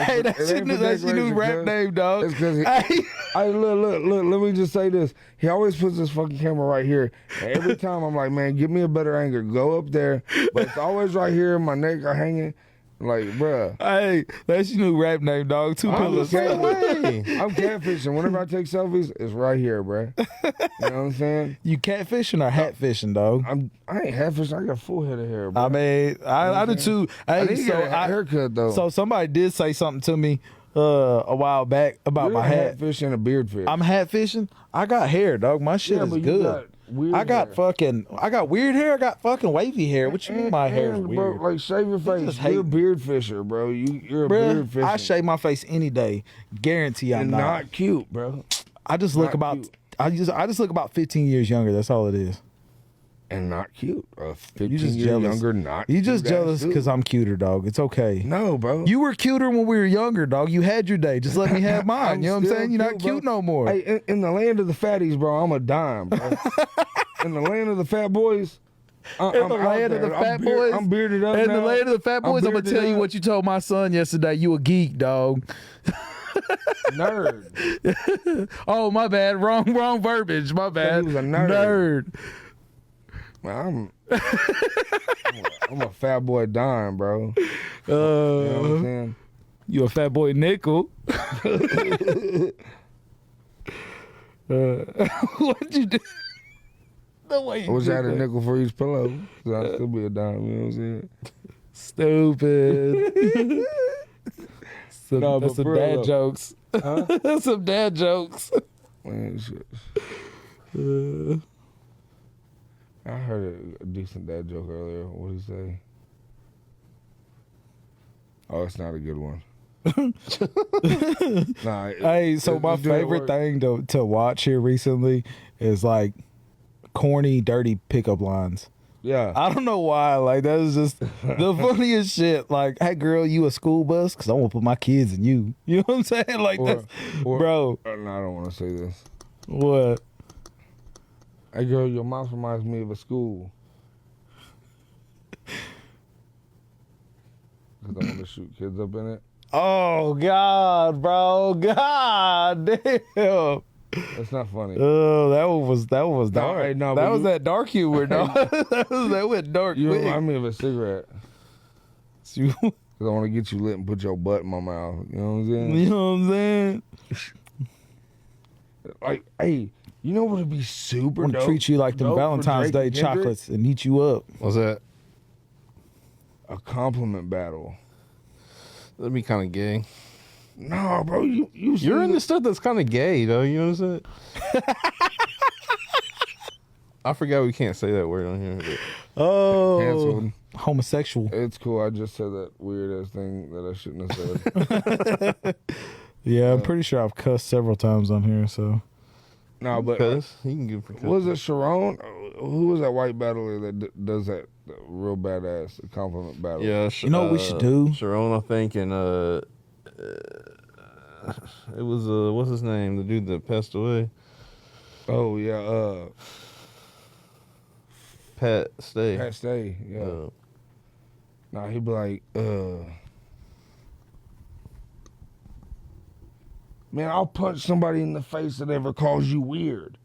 D: Hey, that's your new rap name, dog.
C: It's because
D: Hey.
C: look. Let me just say this. He always puts this fucking camera right here. And every time I'm like, man, give me a better angle. Go up there, but it's always right here. My neck are hanging. Like, bruh.
D: Hey, that's your new rap name, dog. 2 pillows.
C: I'm catfishing. Whenever I take selfies, it's right here, bruh. You know what I'm saying?
D: You catfishing or hat fishing, dog?
C: I ain't catfishing. I got a full head of hair, bruh.
D: I mean, I do too.
C: I
D: Hey,
C: need to get a haircut though.
D: So somebody did say something to me a while back about
C: You're
D: my
C: a
D: hat.
C: fish and a beard fish.
D: I'm hat fishing. I got hair, dog. My shit
C: Yeah,
D: is
C: but you
D: good.
C: got weird
D: I got
C: hair.
D: I got weird hair. I got fucking wavy hair. What you mean my hair is
C: And,
D: weird?
C: Bro, like shave your face.
D: just
C: You're a
D: hate-
C: beard fisher, bro. You're a beard
D: Bruh,
C: fisher.
D: I shave my face any day. Guarantee I'm
C: and
D: not.
C: not cute, bro.
D: I just look
C: not
D: about.
C: cute.
D: I just look about 15 years younger. That's all it is.
C: And not cute. 15
D: You just
C: years
D: jealous.
C: younger, not
D: You just
C: cute.
D: jealous because I'm cuter, dog. It's okay.
C: No, bro.
D: You were cuter when we were younger, dog. You had your day. Just let me have mine. You know what I'm
C: still
D: saying? You're not
C: bro.
D: cute no more.
C: Hey, in the land of the fatties, bro, I'm a dime, bro. In the land of the fat boys, I'm
D: In the
C: out
D: land of
C: there.
D: the fat boys,
C: I'm bearded up
D: in
C: now.
D: the land of the fat boys, I'm gonna
C: bearded
D: tell you
C: up.
D: what you told my son yesterday. You a geek, dog.
C: Nerd.
D: Oh, my bad. Wrong verbiage. My bad.
C: he was a nerd. Man, I'm a fat boy dime, bro. You know what I'm saying?
D: You a fat boy nickel. What'd you do? The way
C: I
D: you
C: wish I had a
D: did that.
C: nickel for each pillow. So I'd still be a dime, you know what I'm saying?
D: Stupid.
C: No,
D: That's
C: but
D: some
C: for
D: dad
C: real.
D: jokes.
C: Huh?
D: That's some dad jokes.
C: Man, shit. I heard a decent dad joke earlier. What did he say? Oh, it's not a good one. Nah.
D: Hey, so my favorite thing to watch here recently is like corny, dirty pickup lines.
C: Yeah.
D: I don't know why. Like, that was just the funniest shit. Like, hey, girl, you a school bus? Because I want to put my kids in you. You know what I'm saying? Like, that's, bro.
C: No, I don't want to say this.
D: What?
C: Hey, girl, your mouth reminds me of a school. Because I want to shoot kids up in it.
D: Oh, God, bro. God damn.
C: That's not funny.
D: Oh, that one was dark.
C: hey, no,
D: that
C: but
D: was
C: you-
D: that dark humor, dog. that went dark
C: You
D: quick.
C: remind me of a cigarette.
D: You
C: Because I want to get you lit and put your butt in my mouth. You know what I'm saying?
D: know what I'm saying?
C: Like, hey, you know what would be super
D: I want to
C: dope?
D: treat you like them
C: Dope for
D: Valentine's
C: Drake
D: Day
C: and Kendrick?
D: chocolates and eat you up.
B: What's that?
C: A compliment battle.
B: That'd be kind of gay.
C: No, bro, you're
B: You're into stuff that's kind of gay, though. You know what I'm saying? I forgot we can't say that word on here. But
D: Oh,
C: canceled.
D: homosexual.
C: It's cool. I just said that weird ass thing that I shouldn't have said.
D: Yeah, I'm pretty sure I've cussed several times on here. So
C: No, but
B: cuss, you can give for cuss.
C: was it Sharon? Who was that white battler that does that real badass compliment battle?
B: Yeah,
D: you know what we should do?
B: Sharon, I think, and it was what's his name? The dude that passed away.
C: Oh yeah,
B: Pat Stay.
C: Pat Stay. Yeah. Nah, he'd be like, man, I'll punch somebody in the face that ever calls you weird.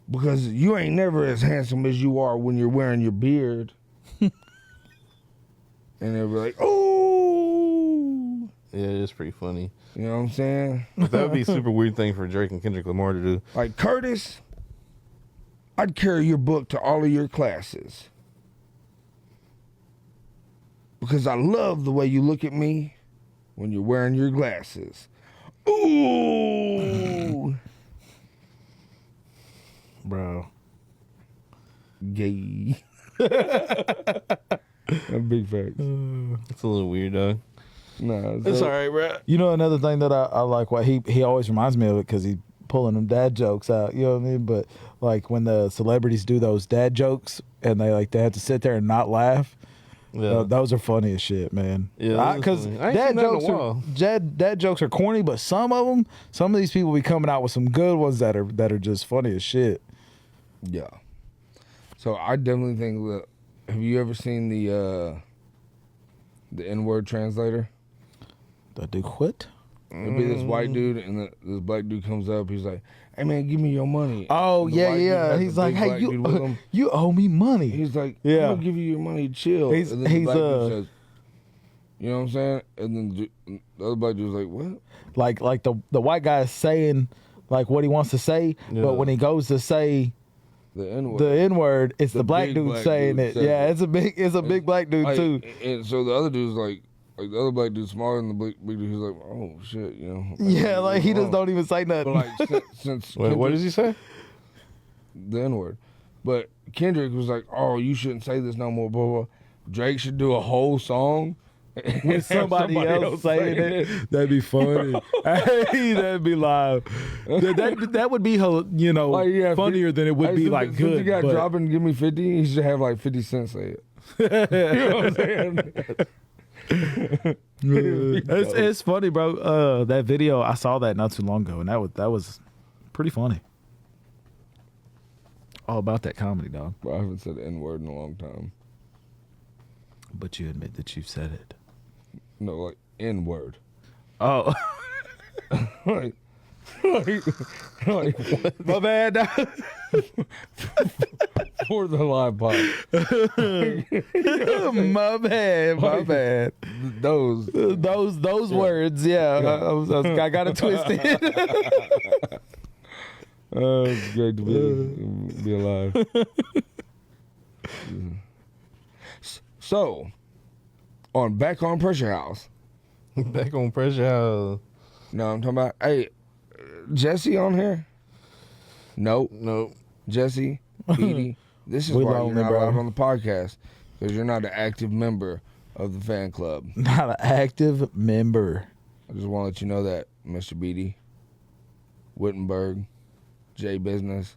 C: Because you ain't never as handsome as you are when you're wearing your beard. And they'll be like, oh.
B: Yeah, it's pretty funny.
C: You know what I'm saying?
B: That would be a super weird thing for Drake and Kendrick Lamar to do.
C: Like, Curtis, I'd carry your book to all of your classes. Because I love the way you look at me when you're wearing your glasses. Ooh.
D: bro.
C: Gay. That's big facts.
B: It's a little weird, dog.
C: Nah,
B: It's all right, bro.
D: You know another thing that I like, why he always reminds me of it, because he pulling them dad jokes out, you know what I mean? But like when the celebrities do those dad jokes and they have to sit there and not laugh,
B: Yeah.
D: those are funny as shit, man.
B: Yeah, that is
D: Because
B: funny. I ain't
D: dad
B: seen that in a
D: jokes
B: while.
D: dad jokes are corny, but some of these people be coming out with some good ones that are just funny as shit.
C: Yeah. So I definitely think that. Have you ever seen the N-word translator?
D: The dude quit.
C: It'll be this white dude, and this black dude comes up. He's like, "Hey man, give me your money."
D: Oh
C: And the
D: yeah,
C: white dude
D: yeah.
C: has
D: He's
C: the
D: like,
C: big
D: hey,
C: black dude with him.
D: you owe me money.
C: He's like,
D: Yeah.
C: "I'm gonna give you your money, chill."
D: He's-
C: and then the
D: he's,
C: black dude says, "You know what I'm saying?" And then the other black dude's like, "What?"
D: like the white guy is saying like what he wants to say,
B: Yeah.
D: but when he goes to say
C: The N-word.
D: the N word, it's the black
C: big
D: dude
C: black
D: saying
C: dude
D: it.
C: says
D: Yeah,
C: it.
D: it's a big black dude
C: Like,
D: too.
C: And so the other dude's like the other black dude's smaller than the big dude. He's like, "Oh shit," you know.
D: Yeah, like he just don't even say
C: But
D: nothing.
C: like since
B: Wait, what
C: Kendrick-
B: does he say?
C: the N-word. But Kendrick was like, "Oh, you shouldn't say this no more." Blah blah. Drake should do a whole song
D: With somebody else saying it, that'd be funny. Hey, that'd be live. That would be, you know,
C: Like, yeah,
D: funnier than it would
C: Hey,
D: be
C: since-
D: like
C: since
D: good.
C: you got
D: but-
C: dropping, give me 50. He should have like 50 cents say it. You know what I'm saying?
D: it's funny, bro. That video, I saw that not too long ago, and that was pretty funny. All about that comedy, dog.
C: Bro, I haven't said the N-word in a long time.
D: But you admit that you've said it.
C: No, like N-word.
D: Oh,
C: like,
D: my bad. dog.
C: for the live pod.
D: my bad. My bad.
C: Those.
D: Those words, yeah. I got it twisted.
C: It's great to be alive. So, back on Pressure House.
B: Back on Pressure House.
C: No, I'm talking about, hey, Jesse on here? Nope.
B: Nope.
C: Jesse, Petey, this is
D: We
C: why you're
D: lonely,
C: not
D: bro.
C: allowed on the podcast, because you're not an active member of the fan club.
D: Not an active member.
C: I just want to let you know that, Mr. Beatty, Wittenberg, J Business.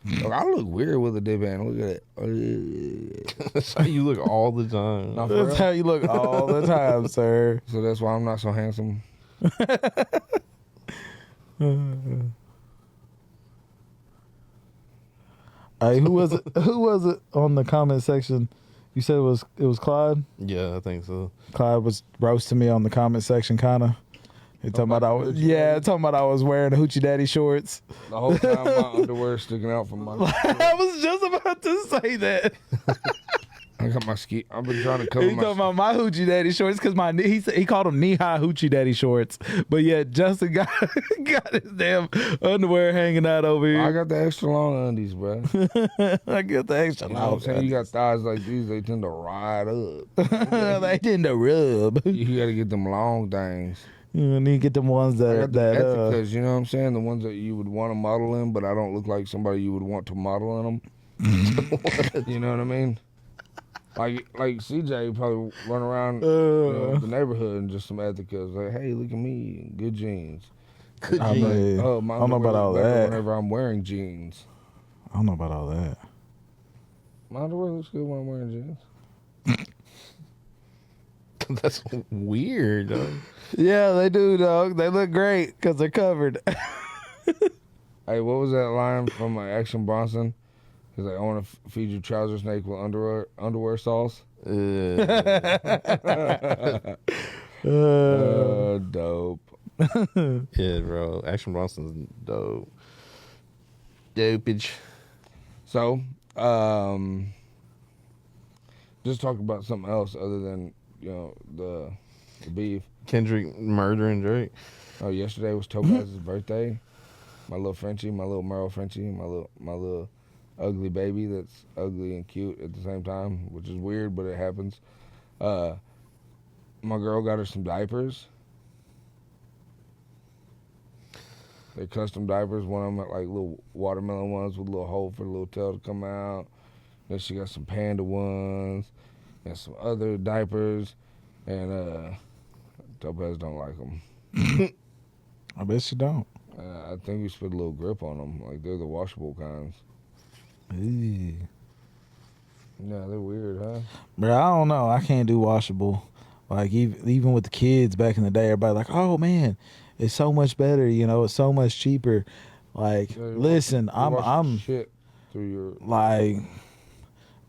C: Look, I look weird with a dip band. Look at it.
B: That's how you look all the time.
C: Not for
D: That's
C: real.
D: how you look all the time, sir.
C: So that's why I'm not so handsome.
D: Hey, who was it? Who was it on the comment section? You said it was Clyde.
B: Yeah, I think so.
D: Clyde was roasting me on the comment section, kind of. He talking about I was wearing hoochie daddy shorts.
C: The whole time my underwear sticking out from my.
D: I was just about to say that.
C: I got my ski. I've been trying to cover
D: He
C: my.
D: talking about my hoochie daddy shorts because he called them knee high hoochie daddy shorts, but yet Justin got his damn underwear hanging out over here.
C: I got the extra long undies, bro.
D: I get the extra
C: You know what I'm
D: long.
C: saying? You got thighs like these, they tend to ride up.
D: They tend to rub.
C: You got to get them long things.
D: You need to get them ones
C: I
D: that
C: got the ethicas, you know what I'm saying? The ones that you would want to model in, but I don't look like somebody you would want to model in them. You know what I mean? Like CJ probably run around the neighborhood in just some ethicas. Like, hey, look at me, good jeans.
B: Good
D: I
B: jeans.
D: mean,
C: Oh, my
D: I don't know
C: underwear
D: about all
C: looks better
D: that.
C: whenever I'm wearing jeans.
D: I don't know about all that.
C: My underwear looks good when I'm wearing jeans.
B: That's weird, though.
D: Yeah, they do, dog. They look great because they're covered.
C: Hey, what was that line from Action Bronson? He's like, I want to feed you trouser snake with underwear sauce. Dope.
B: Yeah, bro. Action Bronson's dope. Dopage.
C: So, just talk about something else other than the beef.
B: Kendrick murdering Drake.
C: Oh, yesterday was Topaz's birthday. My little Frenchie, my little Merle Frenchie, my little ugly baby that's ugly and cute at the same time, which is weird, but it happens. My girl got her some diapers. They're custom diapers. One of them had like little watermelon ones with a little hole for the little tail to come out. Then she got some panda ones and some other diapers. And Topaz don't like them.
D: I bet you don't.
C: I think we should put a little grip on them. Like, they're the washable kinds.
D: Ew.
C: Yeah, they're weird, huh?
D: But I don't know. I can't do washable. Like even with the kids back in the day, everybody like, oh man, it's so much better. It's so much cheaper. Like,
C: Yeah,
D: listen, I'm
C: shit through your.
D: like,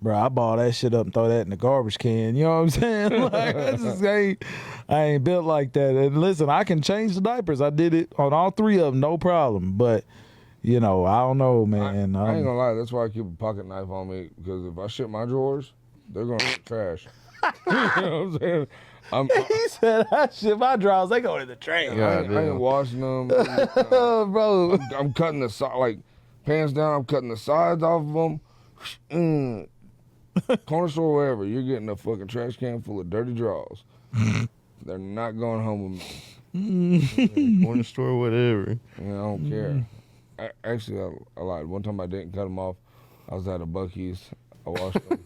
D: bro, I ball that shit up and throw that in the garbage can. You know what I'm saying? Like, I ain't built like that. And listen, I can change the diapers. I did it on all three of them, no problem. But I don't know, man.
C: I ain't gonna lie. That's why I keep a pocket knife on me, because if I shit my drawers, they're gonna look trash. You know what I'm saying?
D: He said, I shit my drawers. They go in the trash.
C: I ain't washing them.
D: Bro.
C: I'm cutting the side, like, pants down. I'm cutting the sides off of them. Corner store, wherever, you're getting a fucking trash can full of dirty drawers. They're not going home with me.
B: Corner store, whatever.
C: I don't care. Actually, I lied. One time I didn't cut them off. I was at a Buc-ee's. I washed them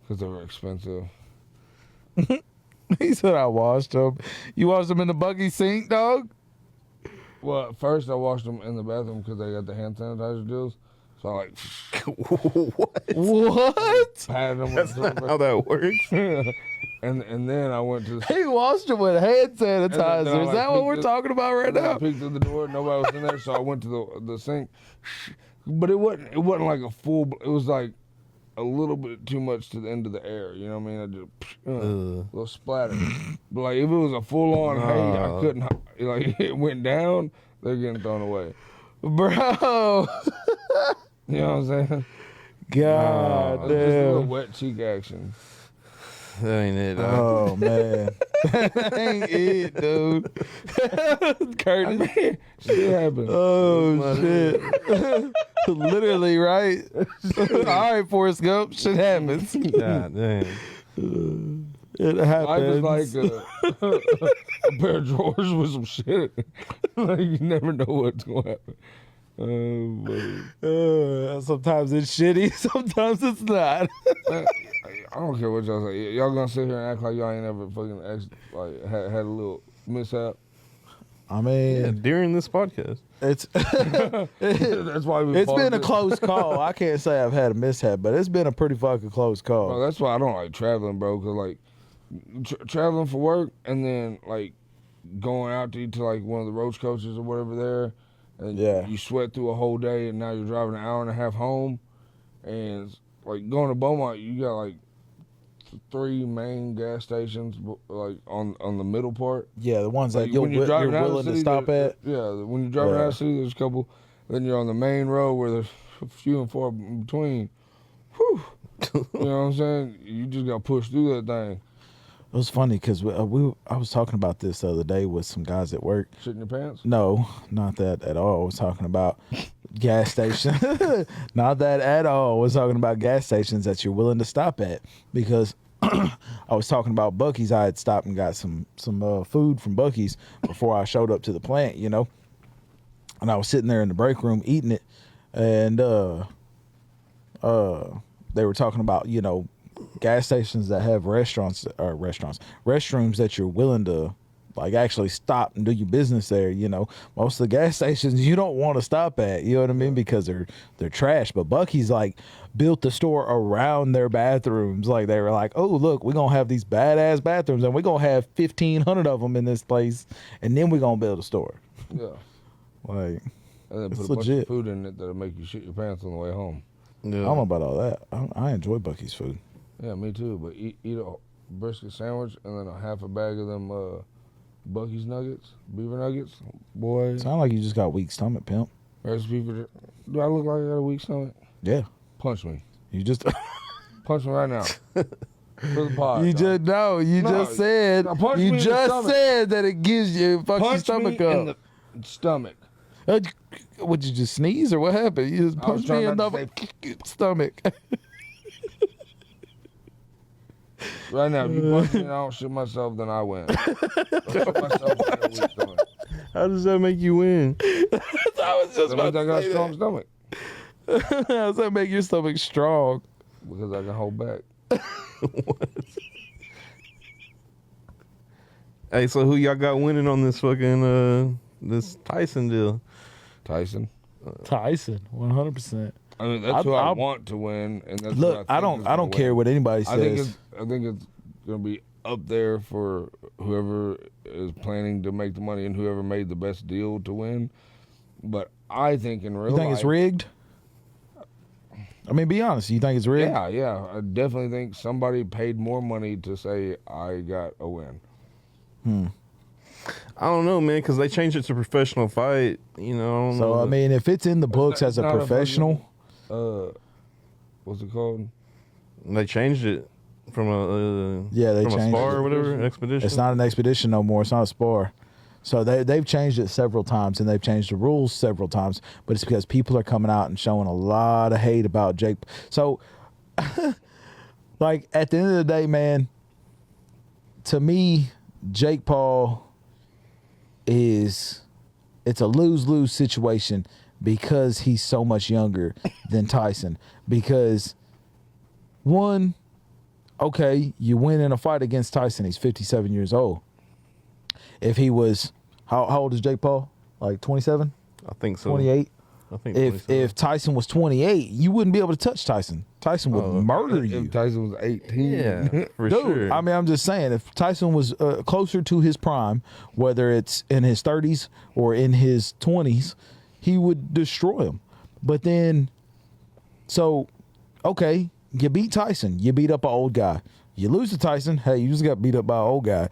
C: because they were expensive.
D: He said, I washed them. You washed them in the Buc-ee sink, dog?
C: Well, at first I washed them in the bathroom because they got the hand sanitizer deals. So I
D: What?
C: patted them
B: That's
C: with
B: not how that works.
C: and then I went to the
D: He washed them with hand sanitizer.
C: then I,
D: Is
C: like,
D: that what
C: peeked
D: we're
C: through-
D: talking about right
C: and I
D: now?
C: peeked through the door. Nobody was in there, so I went to the sink. But it wasn't like a full. It was like a little bit too much to the end of the air. You know what I mean? I just a little splatter. But like if it was a full on hey, I couldn't. Like it went down, they're getting thrown away.
D: Bro.
C: You know what I'm saying?
D: God
C: It's just a little
D: damn.
C: wet cheek action.
B: That ain't it, dog.
D: Oh, man. That ain't it, dude. Curtis.
C: Shit happens.
D: Oh, shit. Literally, right? All right, Forrest Gump. Shit happens.
B: God damn.
D: It
C: Life
D: happens.
C: is like a pair of drawers with some shit. Like you never know what's gonna happen.
D: Sometimes it's shitty, sometimes it's not.
C: I don't care what y'all say. Y'all gonna sit here and act like y'all ain't ever fucking had a little mishap?
D: I mean,
B: during this podcast.
D: it's
C: That's why we.
D: it's been a close call. I can't say I've had a mishap, but it's been a pretty fucking close call.
C: Bro, that's why I don't like traveling, bro. Cause like traveling for work and then like going out to like one of the roach coaches or whatever there, and you sweat through a whole day, and now you're driving an hour and a half home, and like going to Beaumont, you got like 3 main gas stations like on the middle part.
D: Yeah, the ones
C: like,
D: that you're willing to stop at.
C: Yeah, when you're driving out of the city, there's a couple. Then you're on the main road where there's few and far in between. Whew. You know what I'm saying? You just got to push through that thing.
D: It was funny because I was talking about this the other day with some guys at work.
C: Shit in your pants?
D: No, not that at all. I was talking about gas station. Not that at all. I was talking about gas stations that you're willing to stop at because I was talking about Buc-ee's. I had stopped and got some food from Buc-ee's before I showed up to the plant, you know. And I was sitting there in the break room eating it, and they were talking about, you know, gas stations that have restrooms that you're willing to like actually stop and do your business there. You know, most of the gas stations you don't want to stop at, you know what I mean, because they're trash. But Buc-ee's like built the store around their bathrooms. Like they were like, oh look, we're gonna have these badass bathrooms and we're gonna have 1,500 of them in this place, and then we're gonna build a store.
C: Yeah.
D: Like,
C: and then
D: it's
C: put a bunch
D: legit.
C: of food in it that'll make you shit your pants on the way home.
B: Yeah.
D: I don't know about all that. I enjoy Buc-ee's food.
C: Yeah, me too. But eat a brisket sandwich and then a half a bag of them Buc-ee's nuggets, beaver nuggets. Boy.
D: Sound like you just got weak stomach, pimp.
C: Recipe for do I look like I got a weak stomach?
D: Yeah.
C: Punch me.
D: You just
C: Punch me right now. For the pod.
D: You
C: dog.
D: just no. You
C: No,
D: just said
C: now punch me
D: you
C: in the
D: just
C: stomach.
D: said that it gives you fuck your
C: Punch
D: stomach
C: me
D: up.
C: in the stomach.
D: Would you just sneeze or what happened? You just
C: I was
D: punched me in
C: trying
D: the
C: not to
D: stomach.
C: Right now, if you punch me and I don't shit myself, then I win. I'll shit myself and I got a weak stomach.
B: How does that make you win?
D: I was just
C: That means I got a strong stomach
D: How does that make your stomach strong?
C: because I can hold back.
B: Hey, so who y'all got winning on this fucking this Tyson deal?
C: Tyson.
D: Tyson, 100%.
C: I mean, that's who I
D: I'll-
C: want to win, and that's
D: Look,
C: who
D: I
C: think
D: don't
C: is gonna
D: care
C: win.
D: what anybody says.
C: I think it's gonna be up there for whoever is planning to make the money and whoever made the best deal to win. But I think in real
D: You think
C: life,
D: it's rigged? I mean, be honest. You think it's rigged?
C: Yeah, I definitely think somebody paid more money to say I got a win.
B: I don't know, man, because they changed it to professional fight. You know. I don't
D: So
B: know.
D: I mean, if it's in the books
C: not-
D: as a
C: not a
D: professional,
C: What's it called?
B: They changed it from a
D: Yeah, they
B: from a
D: changed
B: spar
D: it.
B: or whatever expedition.
D: it's not an expedition no more. It's not a spar. So they've changed it several times, and they've changed the rules several times. But it's because people are coming out and showing a lot of hate about Jake. So, like at the end of the day, man, to me, Jake Paul it's a lose-lose situation because he's so much younger than Tyson. Because one, okay, you win in a fight against Tyson. He's 57 years old. If he was, how old is Jake Paul? Like 27?
B: I think so.
D: 28?
B: I think
D: If Tyson was 28, you wouldn't be able to touch Tyson. Tyson would murder you.
C: If Tyson was 18.
B: yeah, for
D: Dude,
B: sure.
D: I mean, I'm just saying, if Tyson was closer to his prime, whether it's in his 30s or in his 20s, he would destroy him. But then, so, okay, you beat Tyson. You beat up an old guy. You lose to Tyson, hey, you just got beat up by an old guy.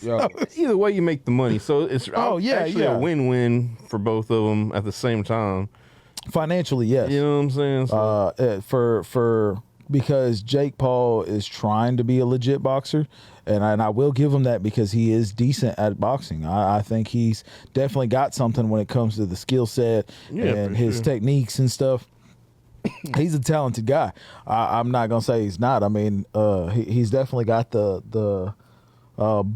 C: Yo,
B: Either way, you make the money. So it's actually a win-win for both of them at the same time.
D: Financially, yes.
B: You know what I'm saying? So,
D: Because Jake Paul is trying to be a legit boxer, and I will give him that because he is decent at boxing. I think he's definitely got something when it comes to the skill set and his techniques and stuff. He's a talented guy. I'm not gonna say he's not. I mean, he's definitely got the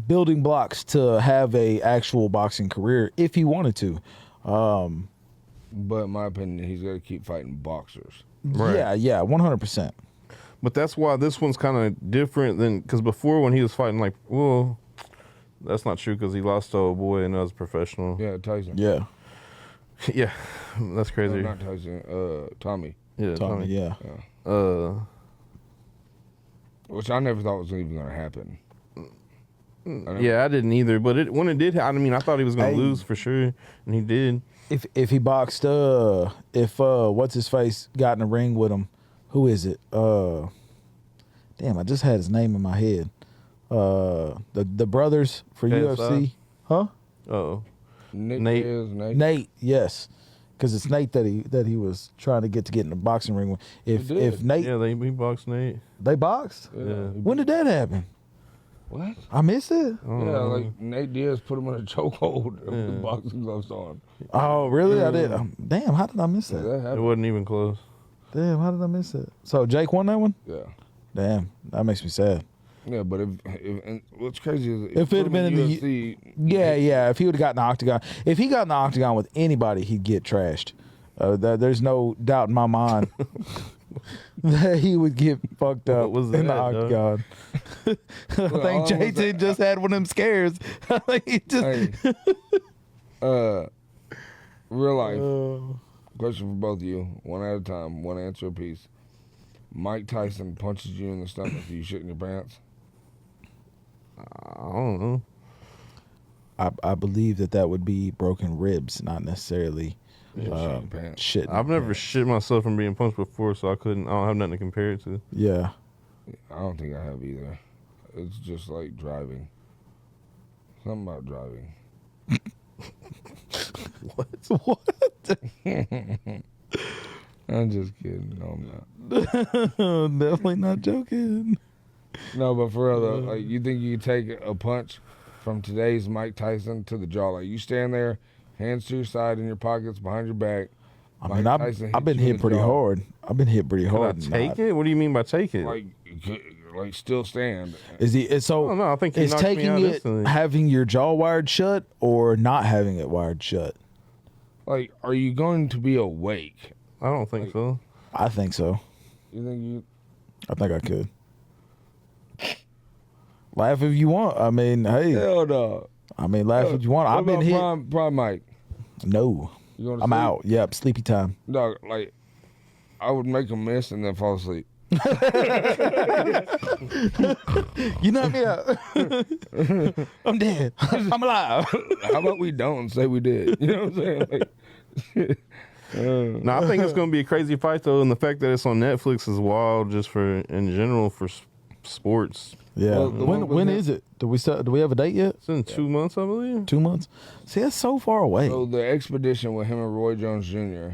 D: building blocks to have a actual boxing career if he wanted to.
C: but in my opinion, he's got to keep fighting boxers.
B: Right.
D: Yeah, 100%.
B: but that's why this one's kind of different than because before when he was fighting That's not true because he lost to a boy and was professional.
C: Yeah, Tyson.
D: Yeah.
B: Yeah, that's crazy.
C: No, not Tyson. Tommy.
B: Yeah,
D: Tommy, yeah.
C: Which I never thought was even going to happen.
B: Yeah, I didn't either. But when it did, I mean, I thought he was going to
D: Hey.
B: lose for sure, and he did.
D: If he boxed, if what's his face got in the ring with him, who is it? Damn, I just had his name in my head. The brothers for
B: KSI?
D: UFC, huh?
B: Oh,
C: Nick
B: Nate.
C: is Nate.
D: Nate, yes, because it's Nate that he was trying to get in the boxing ring with. If
C: He did.
D: if Nate
B: yeah, they boxed Nate.
D: they boxed,
B: Yeah.
D: when did that happen?
C: What?
D: I missed it.
C: Yeah, like Nate Diaz put him in a chokehold with boxing gloves on.
D: Oh, really? I did. Damn, how did I miss
C: That
D: that?
B: It
C: happened.
B: wasn't even close.
D: Damn, how did I miss it? So Jake won that one.
C: Yeah.
D: Damn, that makes me sad.
C: Yeah, but if and what's crazy is
D: If it had been in the
C: UFC,
D: Yeah. If he would have gotten the octagon, if he got in the octagon with anybody, he'd get trashed. There's no doubt in my mind that he would get fucked up
B: was
D: in the
B: that,
D: octagon. I
C: all
D: think
C: was
D: Jason just had one of them scares. I think he just.
C: hey, real life
D: Uh,
C: question for both of you, one at a time, one answer apiece. Mike Tyson punches you in the stomach. Do you shit in your pants?
B: I don't know.
D: I believe that would be broken ribs, not necessarily
C: Shit in your pants.
D: shit.
B: I've never shit myself from being punched before, so I don't have nothing to compare it to.
D: Yeah.
C: I don't think I have either. It's just like driving. Something about driving.
D: What?
C: I'm just kidding. No, I'm not.
D: Definitely not joking.
C: No, but for real though, like you think you could take a punch from today's Mike Tyson to the jaw? Like you stand there, hands to your side in your pockets, behind your back.
D: I mean,
C: Mike Tyson
D: I've been
C: you in
D: hit
C: the
D: pretty
C: jaw.
D: hard. I've been hit pretty
B: Can I
D: hard.
B: take it? What do you mean by take it?
C: Like still stand.
D: Is he? So
B: Oh, no, I think he
D: is
B: knocked me
D: taking
B: out
D: it
B: instantly.
D: having your jaw wired shut or not having it wired shut?
C: Like, are you going to be awake?
B: I don't think so.
D: I think so.
C: You think you?
D: I think I could. Laugh if you want. I mean, hey.
C: Hell no.
D: I mean, laugh if you want.
C: What
D: I've been
C: about
D: hit.
C: Prime Mike.
D: No.
C: You going to
D: I'm
C: sleep?
D: out. Yep. Sleepy time.
C: Dog, like, I would make him miss and then fall asleep.
D: You knock me out. I'm dead. I'm alive.
C: How about we don't say we did? You know what I'm saying? Like,
B: No, I think it's going to be a crazy fight though, and the fact that it's on Netflix is wild just for in general for sports.
D: Yeah.
C: Well, the one with
D: when
C: him-
D: is it? Do we have a date yet?
B: It's in 2 months, I believe.
D: 2 months. See, that's so far away.
C: so the expedition with him and Roy Jones Jr.,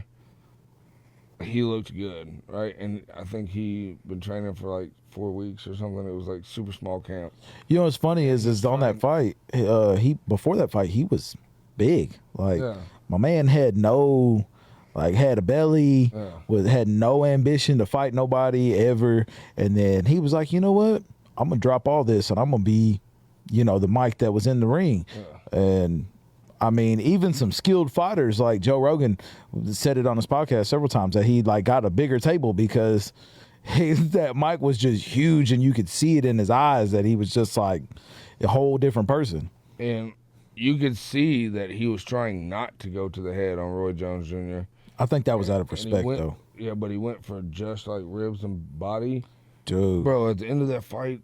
C: he looked good, right? And I think he been training for like 4 weeks or something. It was like super small camp.
D: You know what's funny is on that fight, he before that fight he was big. Like
C: Yeah.
D: my man had had a belly,
C: Yeah.
D: had no ambition to fight nobody ever, and then he was like, you know what, I'm gonna drop all this and I'm gonna be, the Mike that was in the ring, and. I mean, even some skilled fighters like Joe Rogan said it on his podcast several times that he got a bigger table because that Mike was just huge and you could see it in his eyes that he was just like a whole different person.
C: And you could see that he was trying not to go to the head on Roy Jones Jr.
D: I think that was out of
C: And he
D: respect,
C: went-
D: though.
C: Yeah, but he went for just like ribs and body.
D: Dude.
C: Bro, at the end of that fight,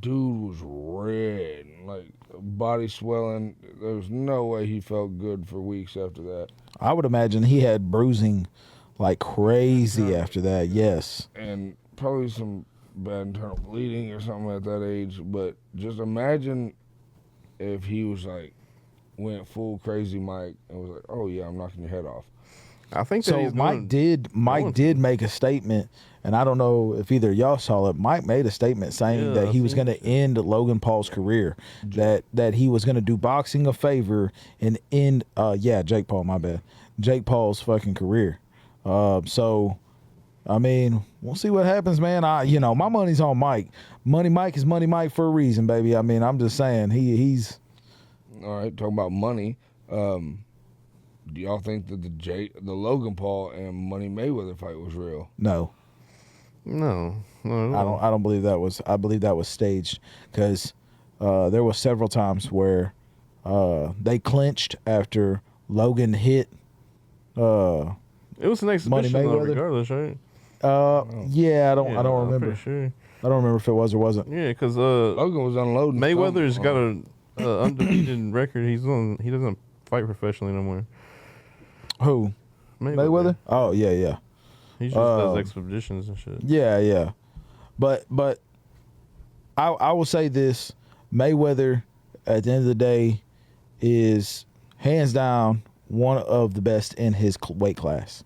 C: dude was red, like body swelling. There was no way he felt good for weeks after that.
D: I would imagine he had bruising like crazy after that. Yes.
C: And probably some bad internal bleeding or something at that age. But just imagine if he was like, went full crazy Mike and was like, oh yeah, I'm knocking your head off.
B: I think that
D: So
B: he's
D: Mike did make a statement, and I don't know if either of y'all saw it. Mike made a statement saying
B: Yeah,
D: that he
B: I
D: was
B: seen
D: going to end Logan Paul's career, that he was going to do boxing a favor and end Jake Paul, my bad. Jake Paul's fucking career. So I mean, we'll see what happens, man. My money's on Mike. Money Mike is Money Mike for a reason, baby. I mean, I'm just saying he's
C: All right, talking about money. Do y'all think that the Logan Paul and Money Mayweather fight was real?
D: no.
B: No, not at all.
D: I don't believe that was. I believe that was staged because there was several times where they clinched after Logan hit.
B: It was an exhibition, though,
D: Mayweather.
B: regardless, right?
D: Yeah, I don't
B: I'm
D: remember.
B: pretty sure.
D: I don't remember if it was or wasn't.
B: Yeah, because
C: Logan was unloading.
B: Mayweather's got a undefeated record. He doesn't fight professionally no more.
D: Who? Mayweather? Oh yeah.
B: He just does expeditions and shit.
D: Yeah. But I will say this: Mayweather, at the end of the day, is hands down one of the best in his weight class.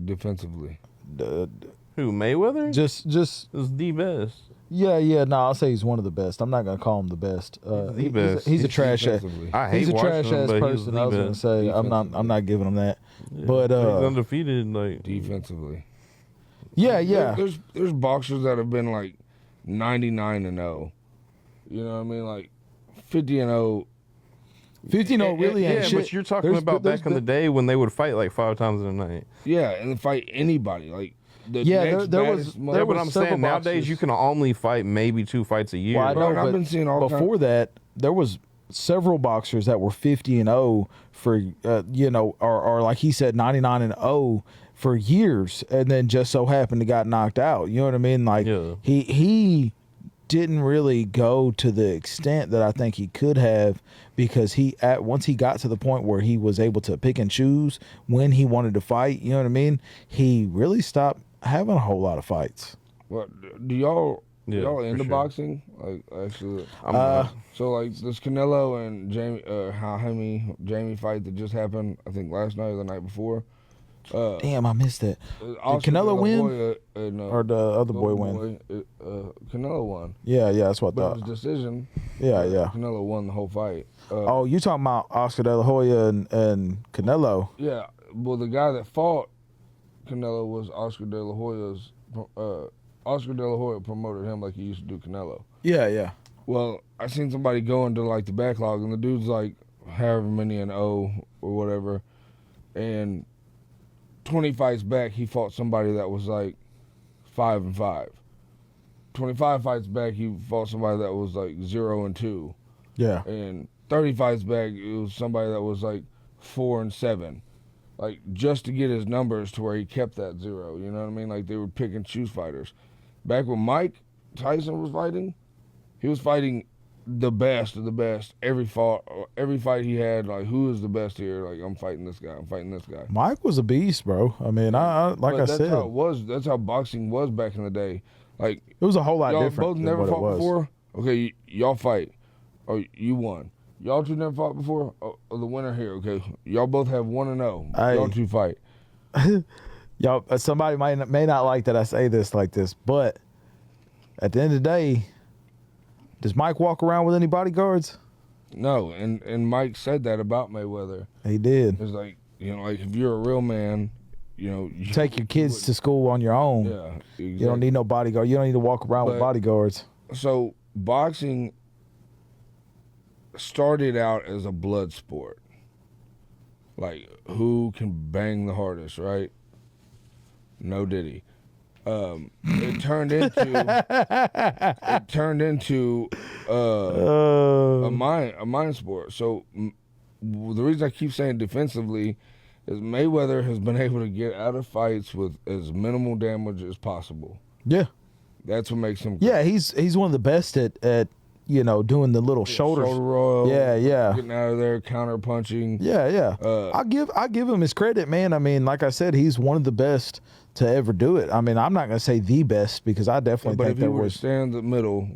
C: defensively.
B: Who, Mayweather?
D: Just
B: is the best.
D: Yeah. No, I'll say he's one of the best. I'm not gonna call him the best.
B: The best.
D: He's a trash ass.
C: defensively.
B: I hate
D: He's a
B: watching
D: trash
B: him,
D: ass
B: but
D: person. I was gonna say I'm not giving him that.
B: Yeah,
D: But
B: he's undefeated. Like
C: Defensively.
D: yeah.
C: There's boxers that have been like 99-0. You know what I mean? Like 50-0.
D: 15-0 really ain't
B: yeah,
D: shit.
B: but you're talking about back in the day when they would fight like 5 times in a night.
C: Yeah, and fight anybody. Like the
D: Yeah,
C: next
D: there
C: baddest
D: was-
C: mother-
B: Yeah, but
D: was
B: I'm
D: several
B: saying nowadays
D: boxers.
B: you can only fight maybe 2 fights a year.
D: Well, I know,
C: I've
D: but
C: been seeing all
D: before that, there was several boxers that were 50-0 for or like he said 99-0 for years, and then just so happened to got knocked out. You know what I mean? Like
B: Yeah.
D: he didn't really go to the extent that I think he could have, because once he got to the point where he was able to pick and choose when he wanted to fight. You know what I mean? He really stopped having a whole lot of fights.
C: What do y'all
B: Yeah,
C: y'all
B: for
C: into
B: sure.
C: boxing? Like actually,
B: I'm not.
C: so like this Canelo and Jamie fight that just happened. I think last night or the night before.
D: Damn, I missed that.
C: Oscar
D: Canelo
C: De La
D: win?
C: Hoya and,
D: Or the other boy
C: Golden
D: win?
C: Canelo won,
D: Yeah, that's what I
C: but it
D: thought.
C: was decision.
D: Yeah.
C: Canelo won the whole fight.
D: Oh, you talking about Oscar De La Hoya and Canelo?
C: Yeah, well, the guy that fought Canelo was Oscar De La Hoya's. Oscar De La Hoya promoted him like he used to do Canelo.
D: Yeah.
C: Well, I seen somebody go into like the backlog, and the dude's like however many and or whatever, and 20 fights back, he fought somebody that was like 5-5. 25 fights back, he fought somebody that was like 0-2.
D: Yeah.
C: And 30 fights back, it was somebody that was like 4-7. Like, just to get his numbers to where he kept that 0. You know what I mean? Like, they would pick and choose fighters. Back when Mike Tyson was fighting, he was fighting the best of the best. Every fight he had, like, who is the best here? Like, I'm fighting this guy. I'm fighting this guy.
D: Mike was a beast, bro. I mean, I
C: But
D: said,
C: that's how it was. That's how boxing was back in the day. Like,
D: it was a whole lot
C: y'all
D: different
C: both
D: than
C: never
D: what it
C: fought
D: was.
C: before. Okay, y'all fight. Oh, you won. Y'all two never fought before. Oh, the winner here. Okay, y'all both have 1-0.
D: Hey.
C: Y'all two fight.
D: Y'all, somebody may not like that I say this like this, but at the end of the day, does Mike walk around with any bodyguards?
C: No, and Mike said that about Mayweather.
D: He did.
C: It's like, like if you're a real man, you
D: Take your kids to school on your own.
C: Yeah, exactly.
D: You don't need no bodyguard. You don't need to walk around with
C: But-
D: bodyguards.
C: So boxing started out as a blood sport. Like, who can bang the hardest, right? No Diddy. It turned into a mind sport. So the reason I keep saying defensively is Mayweather has been able to get out of fights with as minimal damage as possible.
D: Yeah.
C: That's what makes him.
D: Yeah, he's one of the best at doing the little shoulders.
C: Shoulder roll.
D: Yeah.
C: Getting out of there, counter punching.
D: Yeah. I give him his credit, man. I mean, like I said, he's one of the best to ever do it. I mean, I'm not gonna say the best because I definitely
C: But
D: think
C: if he
D: there
C: were to
D: was
C: stand in the middle,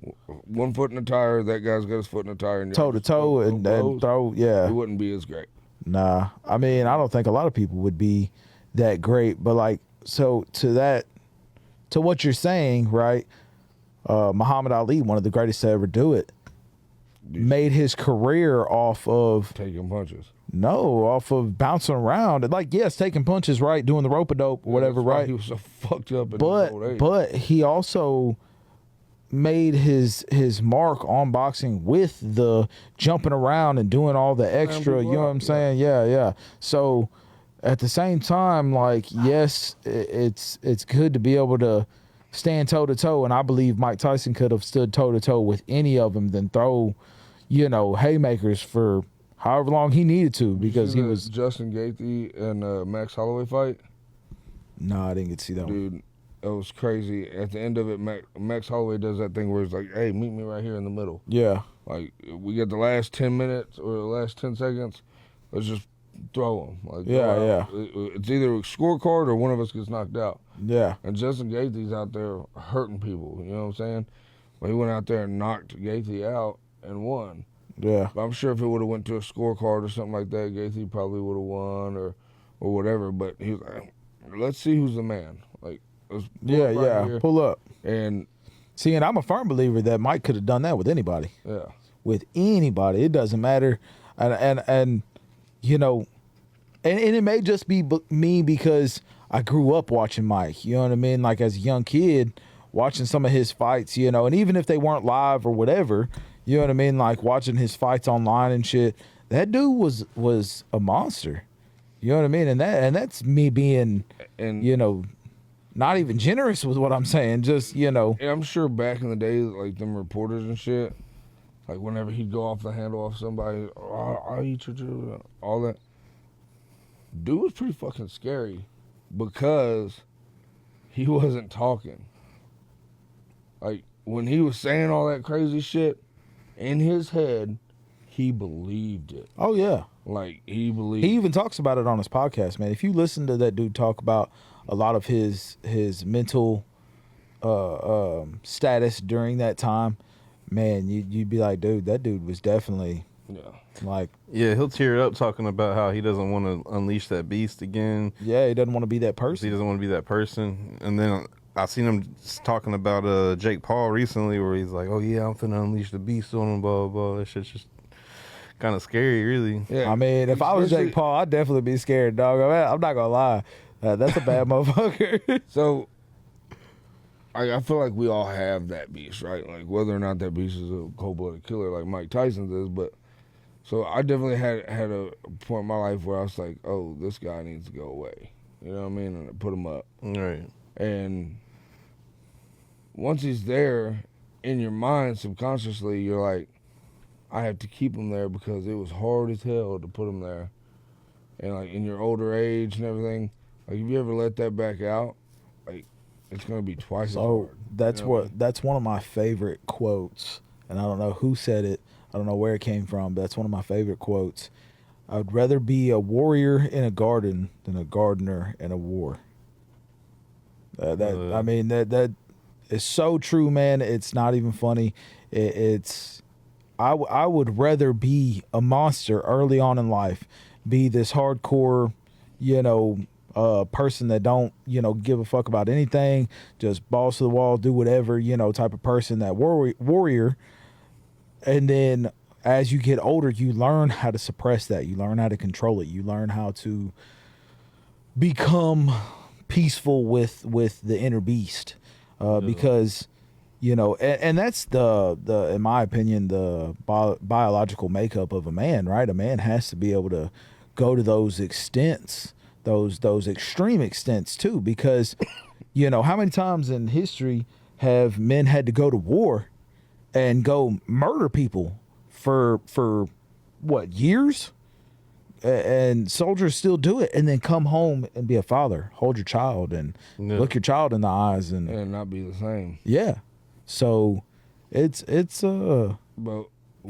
C: 1 foot in the tire, that guy's got his foot in the tire, and
D: toe to toe and throw.
C: it
D: Yeah.
C: wouldn't be as great.
D: Nah, I mean, I don't think a lot of people would be that great, but like, so to what you're saying, right? Muhammad Ali, one of the greatest to ever do it, made his career off of
C: Taking punches.
D: bouncing around. Like, yes, taking punches, right? Doing the rope-a-dope, whatever,
C: That's why
D: right?
C: He was so fucked up in his old age.
D: But he also made his mark on boxing with the jumping around and doing all the extra, you know what I'm saying? Yeah. So at the same time, like, yes, it's good to be able to stand toe to toe, and I believe Mike Tyson could have stood toe to toe with any of them, then throw, haymakers for however long he needed to, because he was.
C: Justin Gaethje and Max Holloway fight.
D: No, I didn't get to see that one.
C: Dude, it was crazy. At the end of it, Max Holloway does that thing where he's like, "Hey, meet me right here in the middle."
D: Yeah.
C: Like, we get the last 10 minutes or the last 10 seconds, let's just throw them. Like,
D: Yeah.
C: It's either a scorecard or one of us gets knocked out.
D: Yeah.
C: And Justin Gaethje's out there hurting people, you know what I'm saying? But he went out there and knocked Gaethje out and won.
D: Yeah.
C: But I'm sure if it would have went to a scorecard or something like that, Gaethje probably would have won or whatever. But he was like, let's see who's the man. Like, let's pull up right here.
D: Pull up.
C: And
D: see, and I'm a firm believer that Mike could have done that with anybody.
C: yeah.
D: With anybody, it doesn't matter, and and it may just be me because I grew up watching Mike. You know what I mean? Like, as a young kid, watching some of his fights. And even if they weren't live or whatever, you know what I mean? Like, watching his fights online and shit. That dude was a monster. You know what I mean? And that's me being, not even generous with what I'm saying. Just
C: And I'm sure back in the day, like them reporters and shit. Like, whenever he'd go off the handle off somebody, I'll eat your all that. Dude was pretty fucking scary because he wasn't talking. Like, when he was saying all that crazy shit, in his head, he believed it.
D: Oh, yeah.
C: Like, he believed
D: He even talks about it on his podcast, man. If you listen to that dude talk about a lot of his mental status during that time, man, you'd be like, dude, that dude was definitely like.
B: Yeah, he'll tear up talking about how he doesn't want to unleash that beast again.
D: Yeah, he doesn't want to be that person.
B: He doesn't want to be that person. And then I seen him talking about Jake Paul recently, where he's like, "Oh yeah, I'm finna unleash the beast on him." Blah blah blah. That shit's just kind of scary, really.
C: Yeah.
D: I mean, if I was Jake Paul, I'd definitely be scared, dog. I'm not gonna lie. That's a bad motherfucker.
C: So, I feel like we all have that beast, right? Like, whether or not that beast is a cold-blooded killer like Mike Tyson's is, but so I definitely had a point in my life where I was like, oh, this guy needs to go away. You know what I mean? And I put him up.
B: Right.
C: And once he's there, in your mind, subconsciously, you're like, I have to keep him there because it was hard as hell to put him there. And, like, in your older age and everything, like, if you ever let that back out, like, it's going to be twice as hard.
D: That's one of my favorite quotes, and I don't know who said it. I don't know where it came from, but that's one of my favorite quotes. I would rather be a warrior in a garden than a gardener in a war. I mean, that is so true, man. It's not even funny. I would rather be a monster early on in life, be this hardcore, person that don't, give a fuck about anything, just balls to the wall, do whatever, type of person, that warrior. And then as you get older, you learn how to suppress that. You learn how to control it. You learn how to become peaceful with the inner beast. Because, and that's the in my opinion, the biological makeup of a man, right? A man has to be able to go to those extents, those extreme extents too, because, how many times in history have men had to go to war and go murder people for what, years? And soldiers still do it, and then come home and be a father, hold your child, and look your child in the eyes, and
C: not be the same.
D: Yeah, so it's
C: But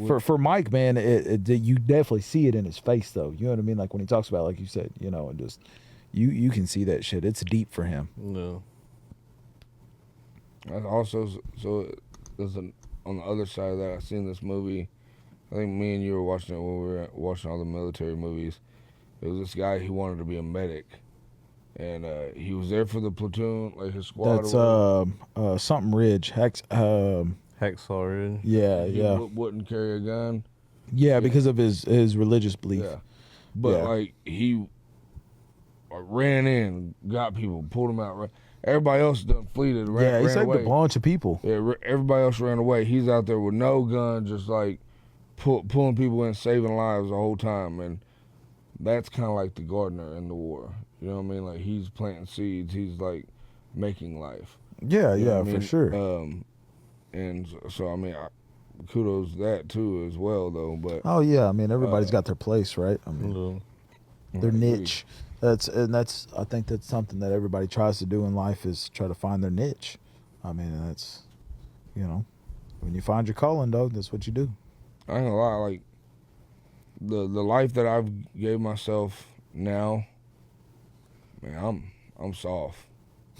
D: for Mike, man, you definitely see it in his face, though. You know what I mean? Like when he talks about, like you said, and just you can see that shit. It's deep for him.
B: No.
C: And also, so there's on the other side of that, I seen this movie. I think me and you were watching it when we were watching all the military movies. There was this guy, he wanted to be a medic. And he was there for the platoon, like his squad.
D: That's something Ridge.
B: Hacksaw Ridge.
D: Yeah,
C: he
D: yeah.
C: Wouldn't carry a gun.
D: Yeah, because of his religious belief.
C: Yeah. But, like, he ran in, got people, pulled them out. Everybody else done fleeted, ran
D: he saved
C: away.
D: a bunch of people.
C: Yeah, everybody else ran away. He's out there with no gun, just, like, pulling people in, saving lives the whole time. And that's kind of like the gardener in the war. You know what I mean? Like, he's planting seeds. He's, like, making life.
D: Yeah,
C: You know
D: yeah,
C: what I
D: for
C: mean?
D: sure.
C: And so I mean, kudos to that too as well though. But
D: Oh yeah, I mean everybody's got their place, right? I mean their
C: I agree.
D: niche. That's I think that's something that everybody tries to do in life is try to find their niche. I mean that's when you find your calling, dog, that's what you do.
C: I ain't gonna lie, like the life that I've gave myself now, man, I'm soft.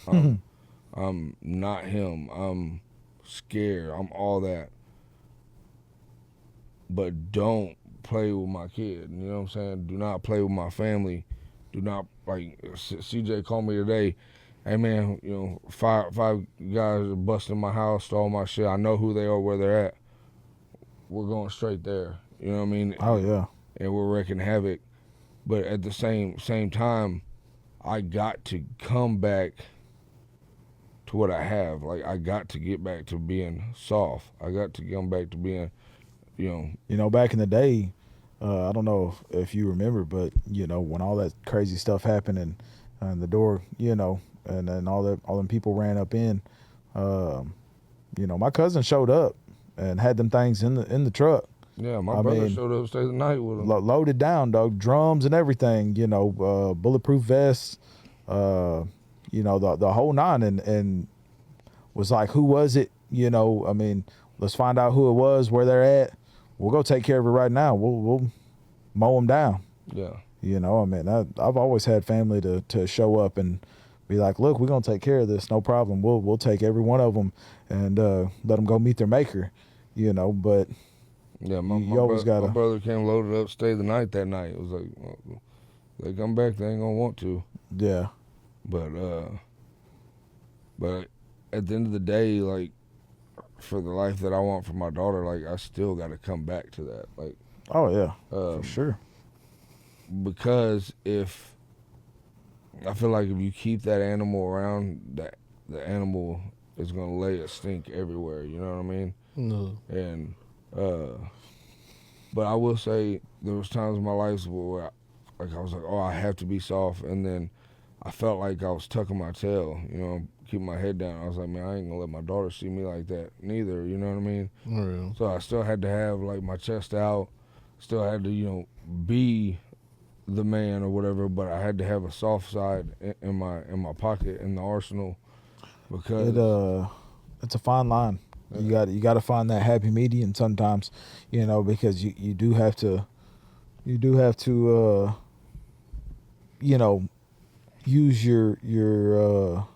C: I'm not him. I'm scared. I'm all that. But don't play with my kid. You know what I'm saying? Do not play with my family. Do not, like CJ called me today. Hey man, five guys are busting my house, stole my shit. I know who they are, where they're at. We're going straight there. You know what I mean?
D: Oh yeah.
C: And we're wreaking havoc. But at the same time, I got to come back to what I have. Like I got to get back to being soft. I got to come back to being,
D: Back in the day, I don't know if you remember, but when all that crazy stuff happened and the door, and then all them people ran up in, my cousin showed up and had them things in the truck.
C: Yeah, my brother showed up, stayed the night with him.
D: Loaded down, dog, drums and everything, bulletproof vests, the whole nine, and was like, who was it? I mean, let's find out who it was, where they're at. We'll go take care of it right now. We'll mow them down.
C: Yeah.
D: I mean, I've always had family to show up and be like, look, we're gonna take care of this, no problem. We'll take every one of them and let them go meet their maker. But
C: yeah,
D: my
C: brother came loaded up, stayed the night that night. It was like, well, they come back, they ain't gonna want to.
D: Yeah.
C: But at the end of the day, like, for the life that I want for my daughter, like, I still got to come back to that. Like,
D: oh yeah, for sure.
C: Because I feel like if you keep that animal around, that the animal is gonna lay a stink everywhere. You know what I mean?
B: No.
C: And but I will say there was times in my life where I was like, oh, I have to be soft, and then I felt like I was tucking my tail, keeping my head down. I was like, man, I ain't gonna let my daughter see me like that neither, you know what I mean?
B: Real.
C: So I still had to have like my chest out, still had to, be the man or whatever, but I had to have a soft side in my pocket, in the arsenal, because
D: it's a fine line. You got to find that happy medium sometimes, because you do have to use your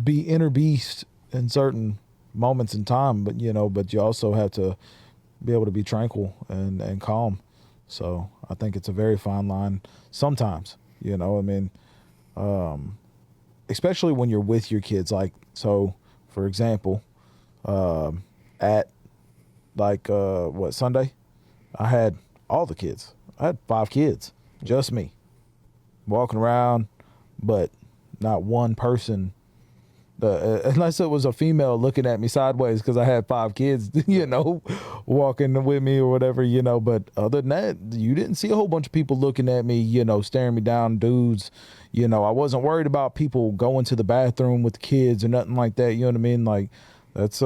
D: be inner beast in certain moments in time, but you also have to be able to be tranquil and calm. So I think it's a very fine line sometimes, I mean, especially when you're with your kids. Like, so for example, at like Sunday, I had all the kids. I had 5 kids, just me, walking around, but not one person, unless it was a female looking at me sideways because I had 5 kids, walking with me or whatever, But other than that, you didn't see a whole bunch of people looking at me, staring me down, dudes. I wasn't worried about people going to the bathroom with the kids or nothing like that. You know what I mean? Like, that's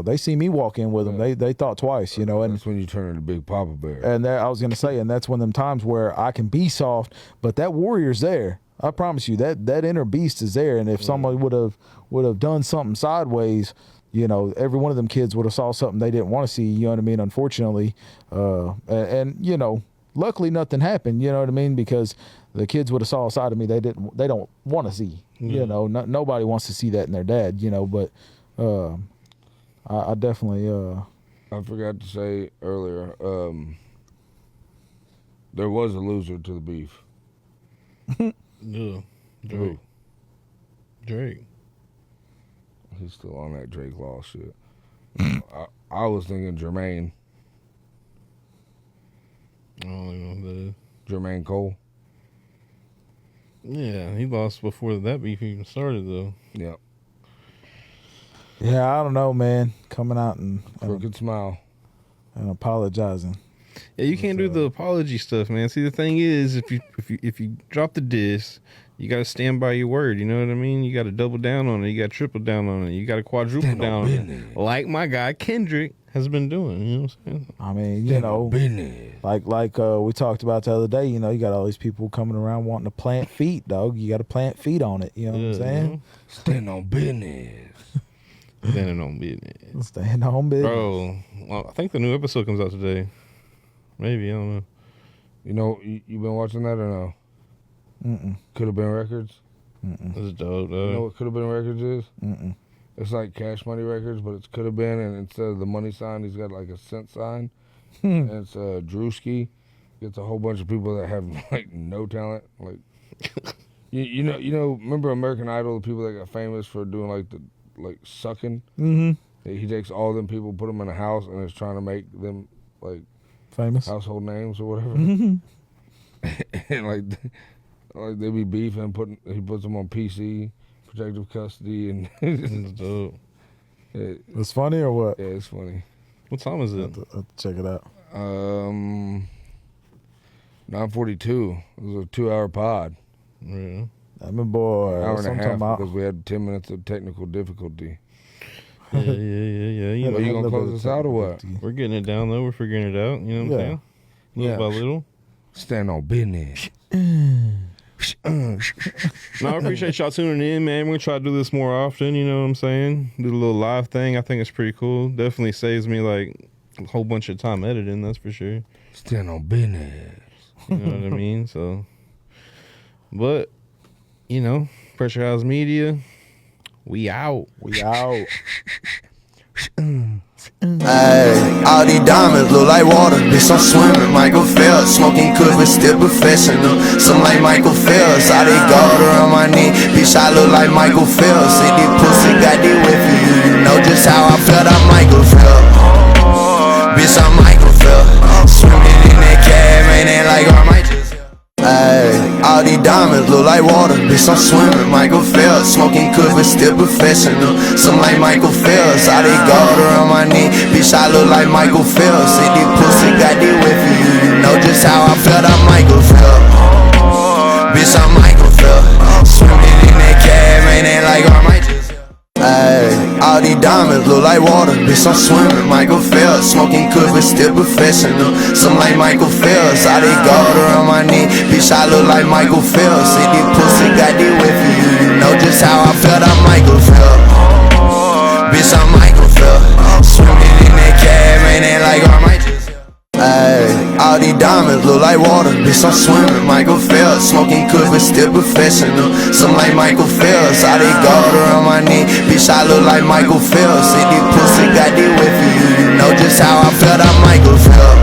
D: they see me walk in with them. They thought twice, and
C: that's when you turn into Big Papa Bear.
D: And I was gonna say, and that's one of them times where I can be soft, but that warrior's there. I promise you that inner beast is there. And if somebody would have done something sideways, every one of them kids would have saw something they didn't want to see. You know what I mean? Unfortunately, and luckily nothing happened. You know what I mean? Because the kids would have saw a side of me they don't want to see. Nobody wants to see that in their dad. But I definitely.
C: I forgot to say earlier. There was a loser to the beef.
B: Yeah, Drake.
C: He's still on that Drake Law shit. I was thinking Jermaine.
B: I don't even know who that is.
C: Jermaine Cole.
B: Yeah, he lost before that beef even started, though.
C: Yep.
D: Yeah, I don't know, man. Coming out and
C: Crooked smile
D: and apologizing.
B: Yeah, you can't do the apology stuff, man. See, the thing is, if you drop the diss, You got to stand by your word. You know what I mean? You got to double down on it. You got to triple down on it. You got to quadruple down on it. Like my guy Kendrick has been doing. You know what I'm saying?
D: I mean, you know, like we talked about the other day. You know, you got all these people coming around wanting to plant feet, dog. You got to plant feet on it. You know what I'm saying?
C: Stand on business.
B: Standing on business.
D: Stand on business.
B: Bro, well, I think the new episode comes out today. Maybe, I don't know.
C: You know, you been watching that or no? Could have been records.
B: This is dope, though.
C: You know what could have been records is?
D: Mm-mm.
C: It's like Cash Money Records, but it's could have been, and instead of the money sign, he's got like a cent sign. And it's Drewski. Gets a whole bunch of people that have like no talent. Like, you know, remember American Idol, the people that got famous for doing like sucking?
D: Mm-hmm.
C: He takes all them people, put them in a house, and is trying to make them like
D: Famous
C: household names or whatever. And like they be beefing, he puts them on PC, protective custody, and
B: It's dope.
D: It's funny or what?
C: Yeah, it's funny.
B: What time is it?
D: I'll have to check it out.
C: 9:42. It was a 2-hour pod.
B: Yeah.
D: I mean, boy,
C: Hour and a
D: sometime
C: half
D: out.
C: because we had 10 minutes of technical difficulty.
B: Yeah. You
C: Are
B: know,
C: you gonna close us out or what?
B: we're getting it down, though. We're figuring it out. You know what I'm saying? Little by little.
C: Stand on business.
B: No, I appreciate y'all tuning in, man. We're going to try to do this more often, you know what I'm saying? Do the little live thing. I think it's pretty cool. Definitely saves me, like, a whole bunch of time editing, that's for sure.
C: Stand on business.
B: You know what I mean? So, but, you know, Pressure House Media, we out.
D: We out.
A: Ay, all these diamonds look like water. Bitch, I'm swimming, Michael Phelps. Smoking cook, but still professional. Some like Michael Phelps. I did gold around my knee. Bitch, I look like Michael Phelps. See, this pussy got this wet for you. You know just how I felt. I'm Michael Phelps. Bitch, I'm Michael Phelps. Swimming in that cab, ain't that like I might just. Ay, all these diamonds look like water. Bitch, I'm swimming, Michael Phelps. Smoking cook, but still professional. Some like Michael Phelps. I did gold around my knee. Bitch, I look like Michael Phelps. See, this pussy got this wet for you. You know just how I felt. I'm Michael Phelps. Bitch, I'm Michael Phelps. Swimming in that cab, ain't that like I might just. Ay, all these diamonds look like water. Bitch, I'm swimming, Michael Phelps. Smoking cook, but still professional. Some like Michael Phelps. I did gold around my knee. Bitch, I look like Michael Phelps. See, this pussy got this wet for you. You know just how I felt. I'm Michael Phelps. Bitch, I'm Michael Phelps. Swimming in that cab, ain't that like I might just. Ay, all these diamonds look like water. Bitch, I'm swimming, Michael Phelps. Smoking cook, but still professional. Some like Michael Phelps. I did gold around my knee. Bitch, I look like Michael Phelps. See, this pussy got this wet for you. You know just how I felt. I'm Michael Phelps.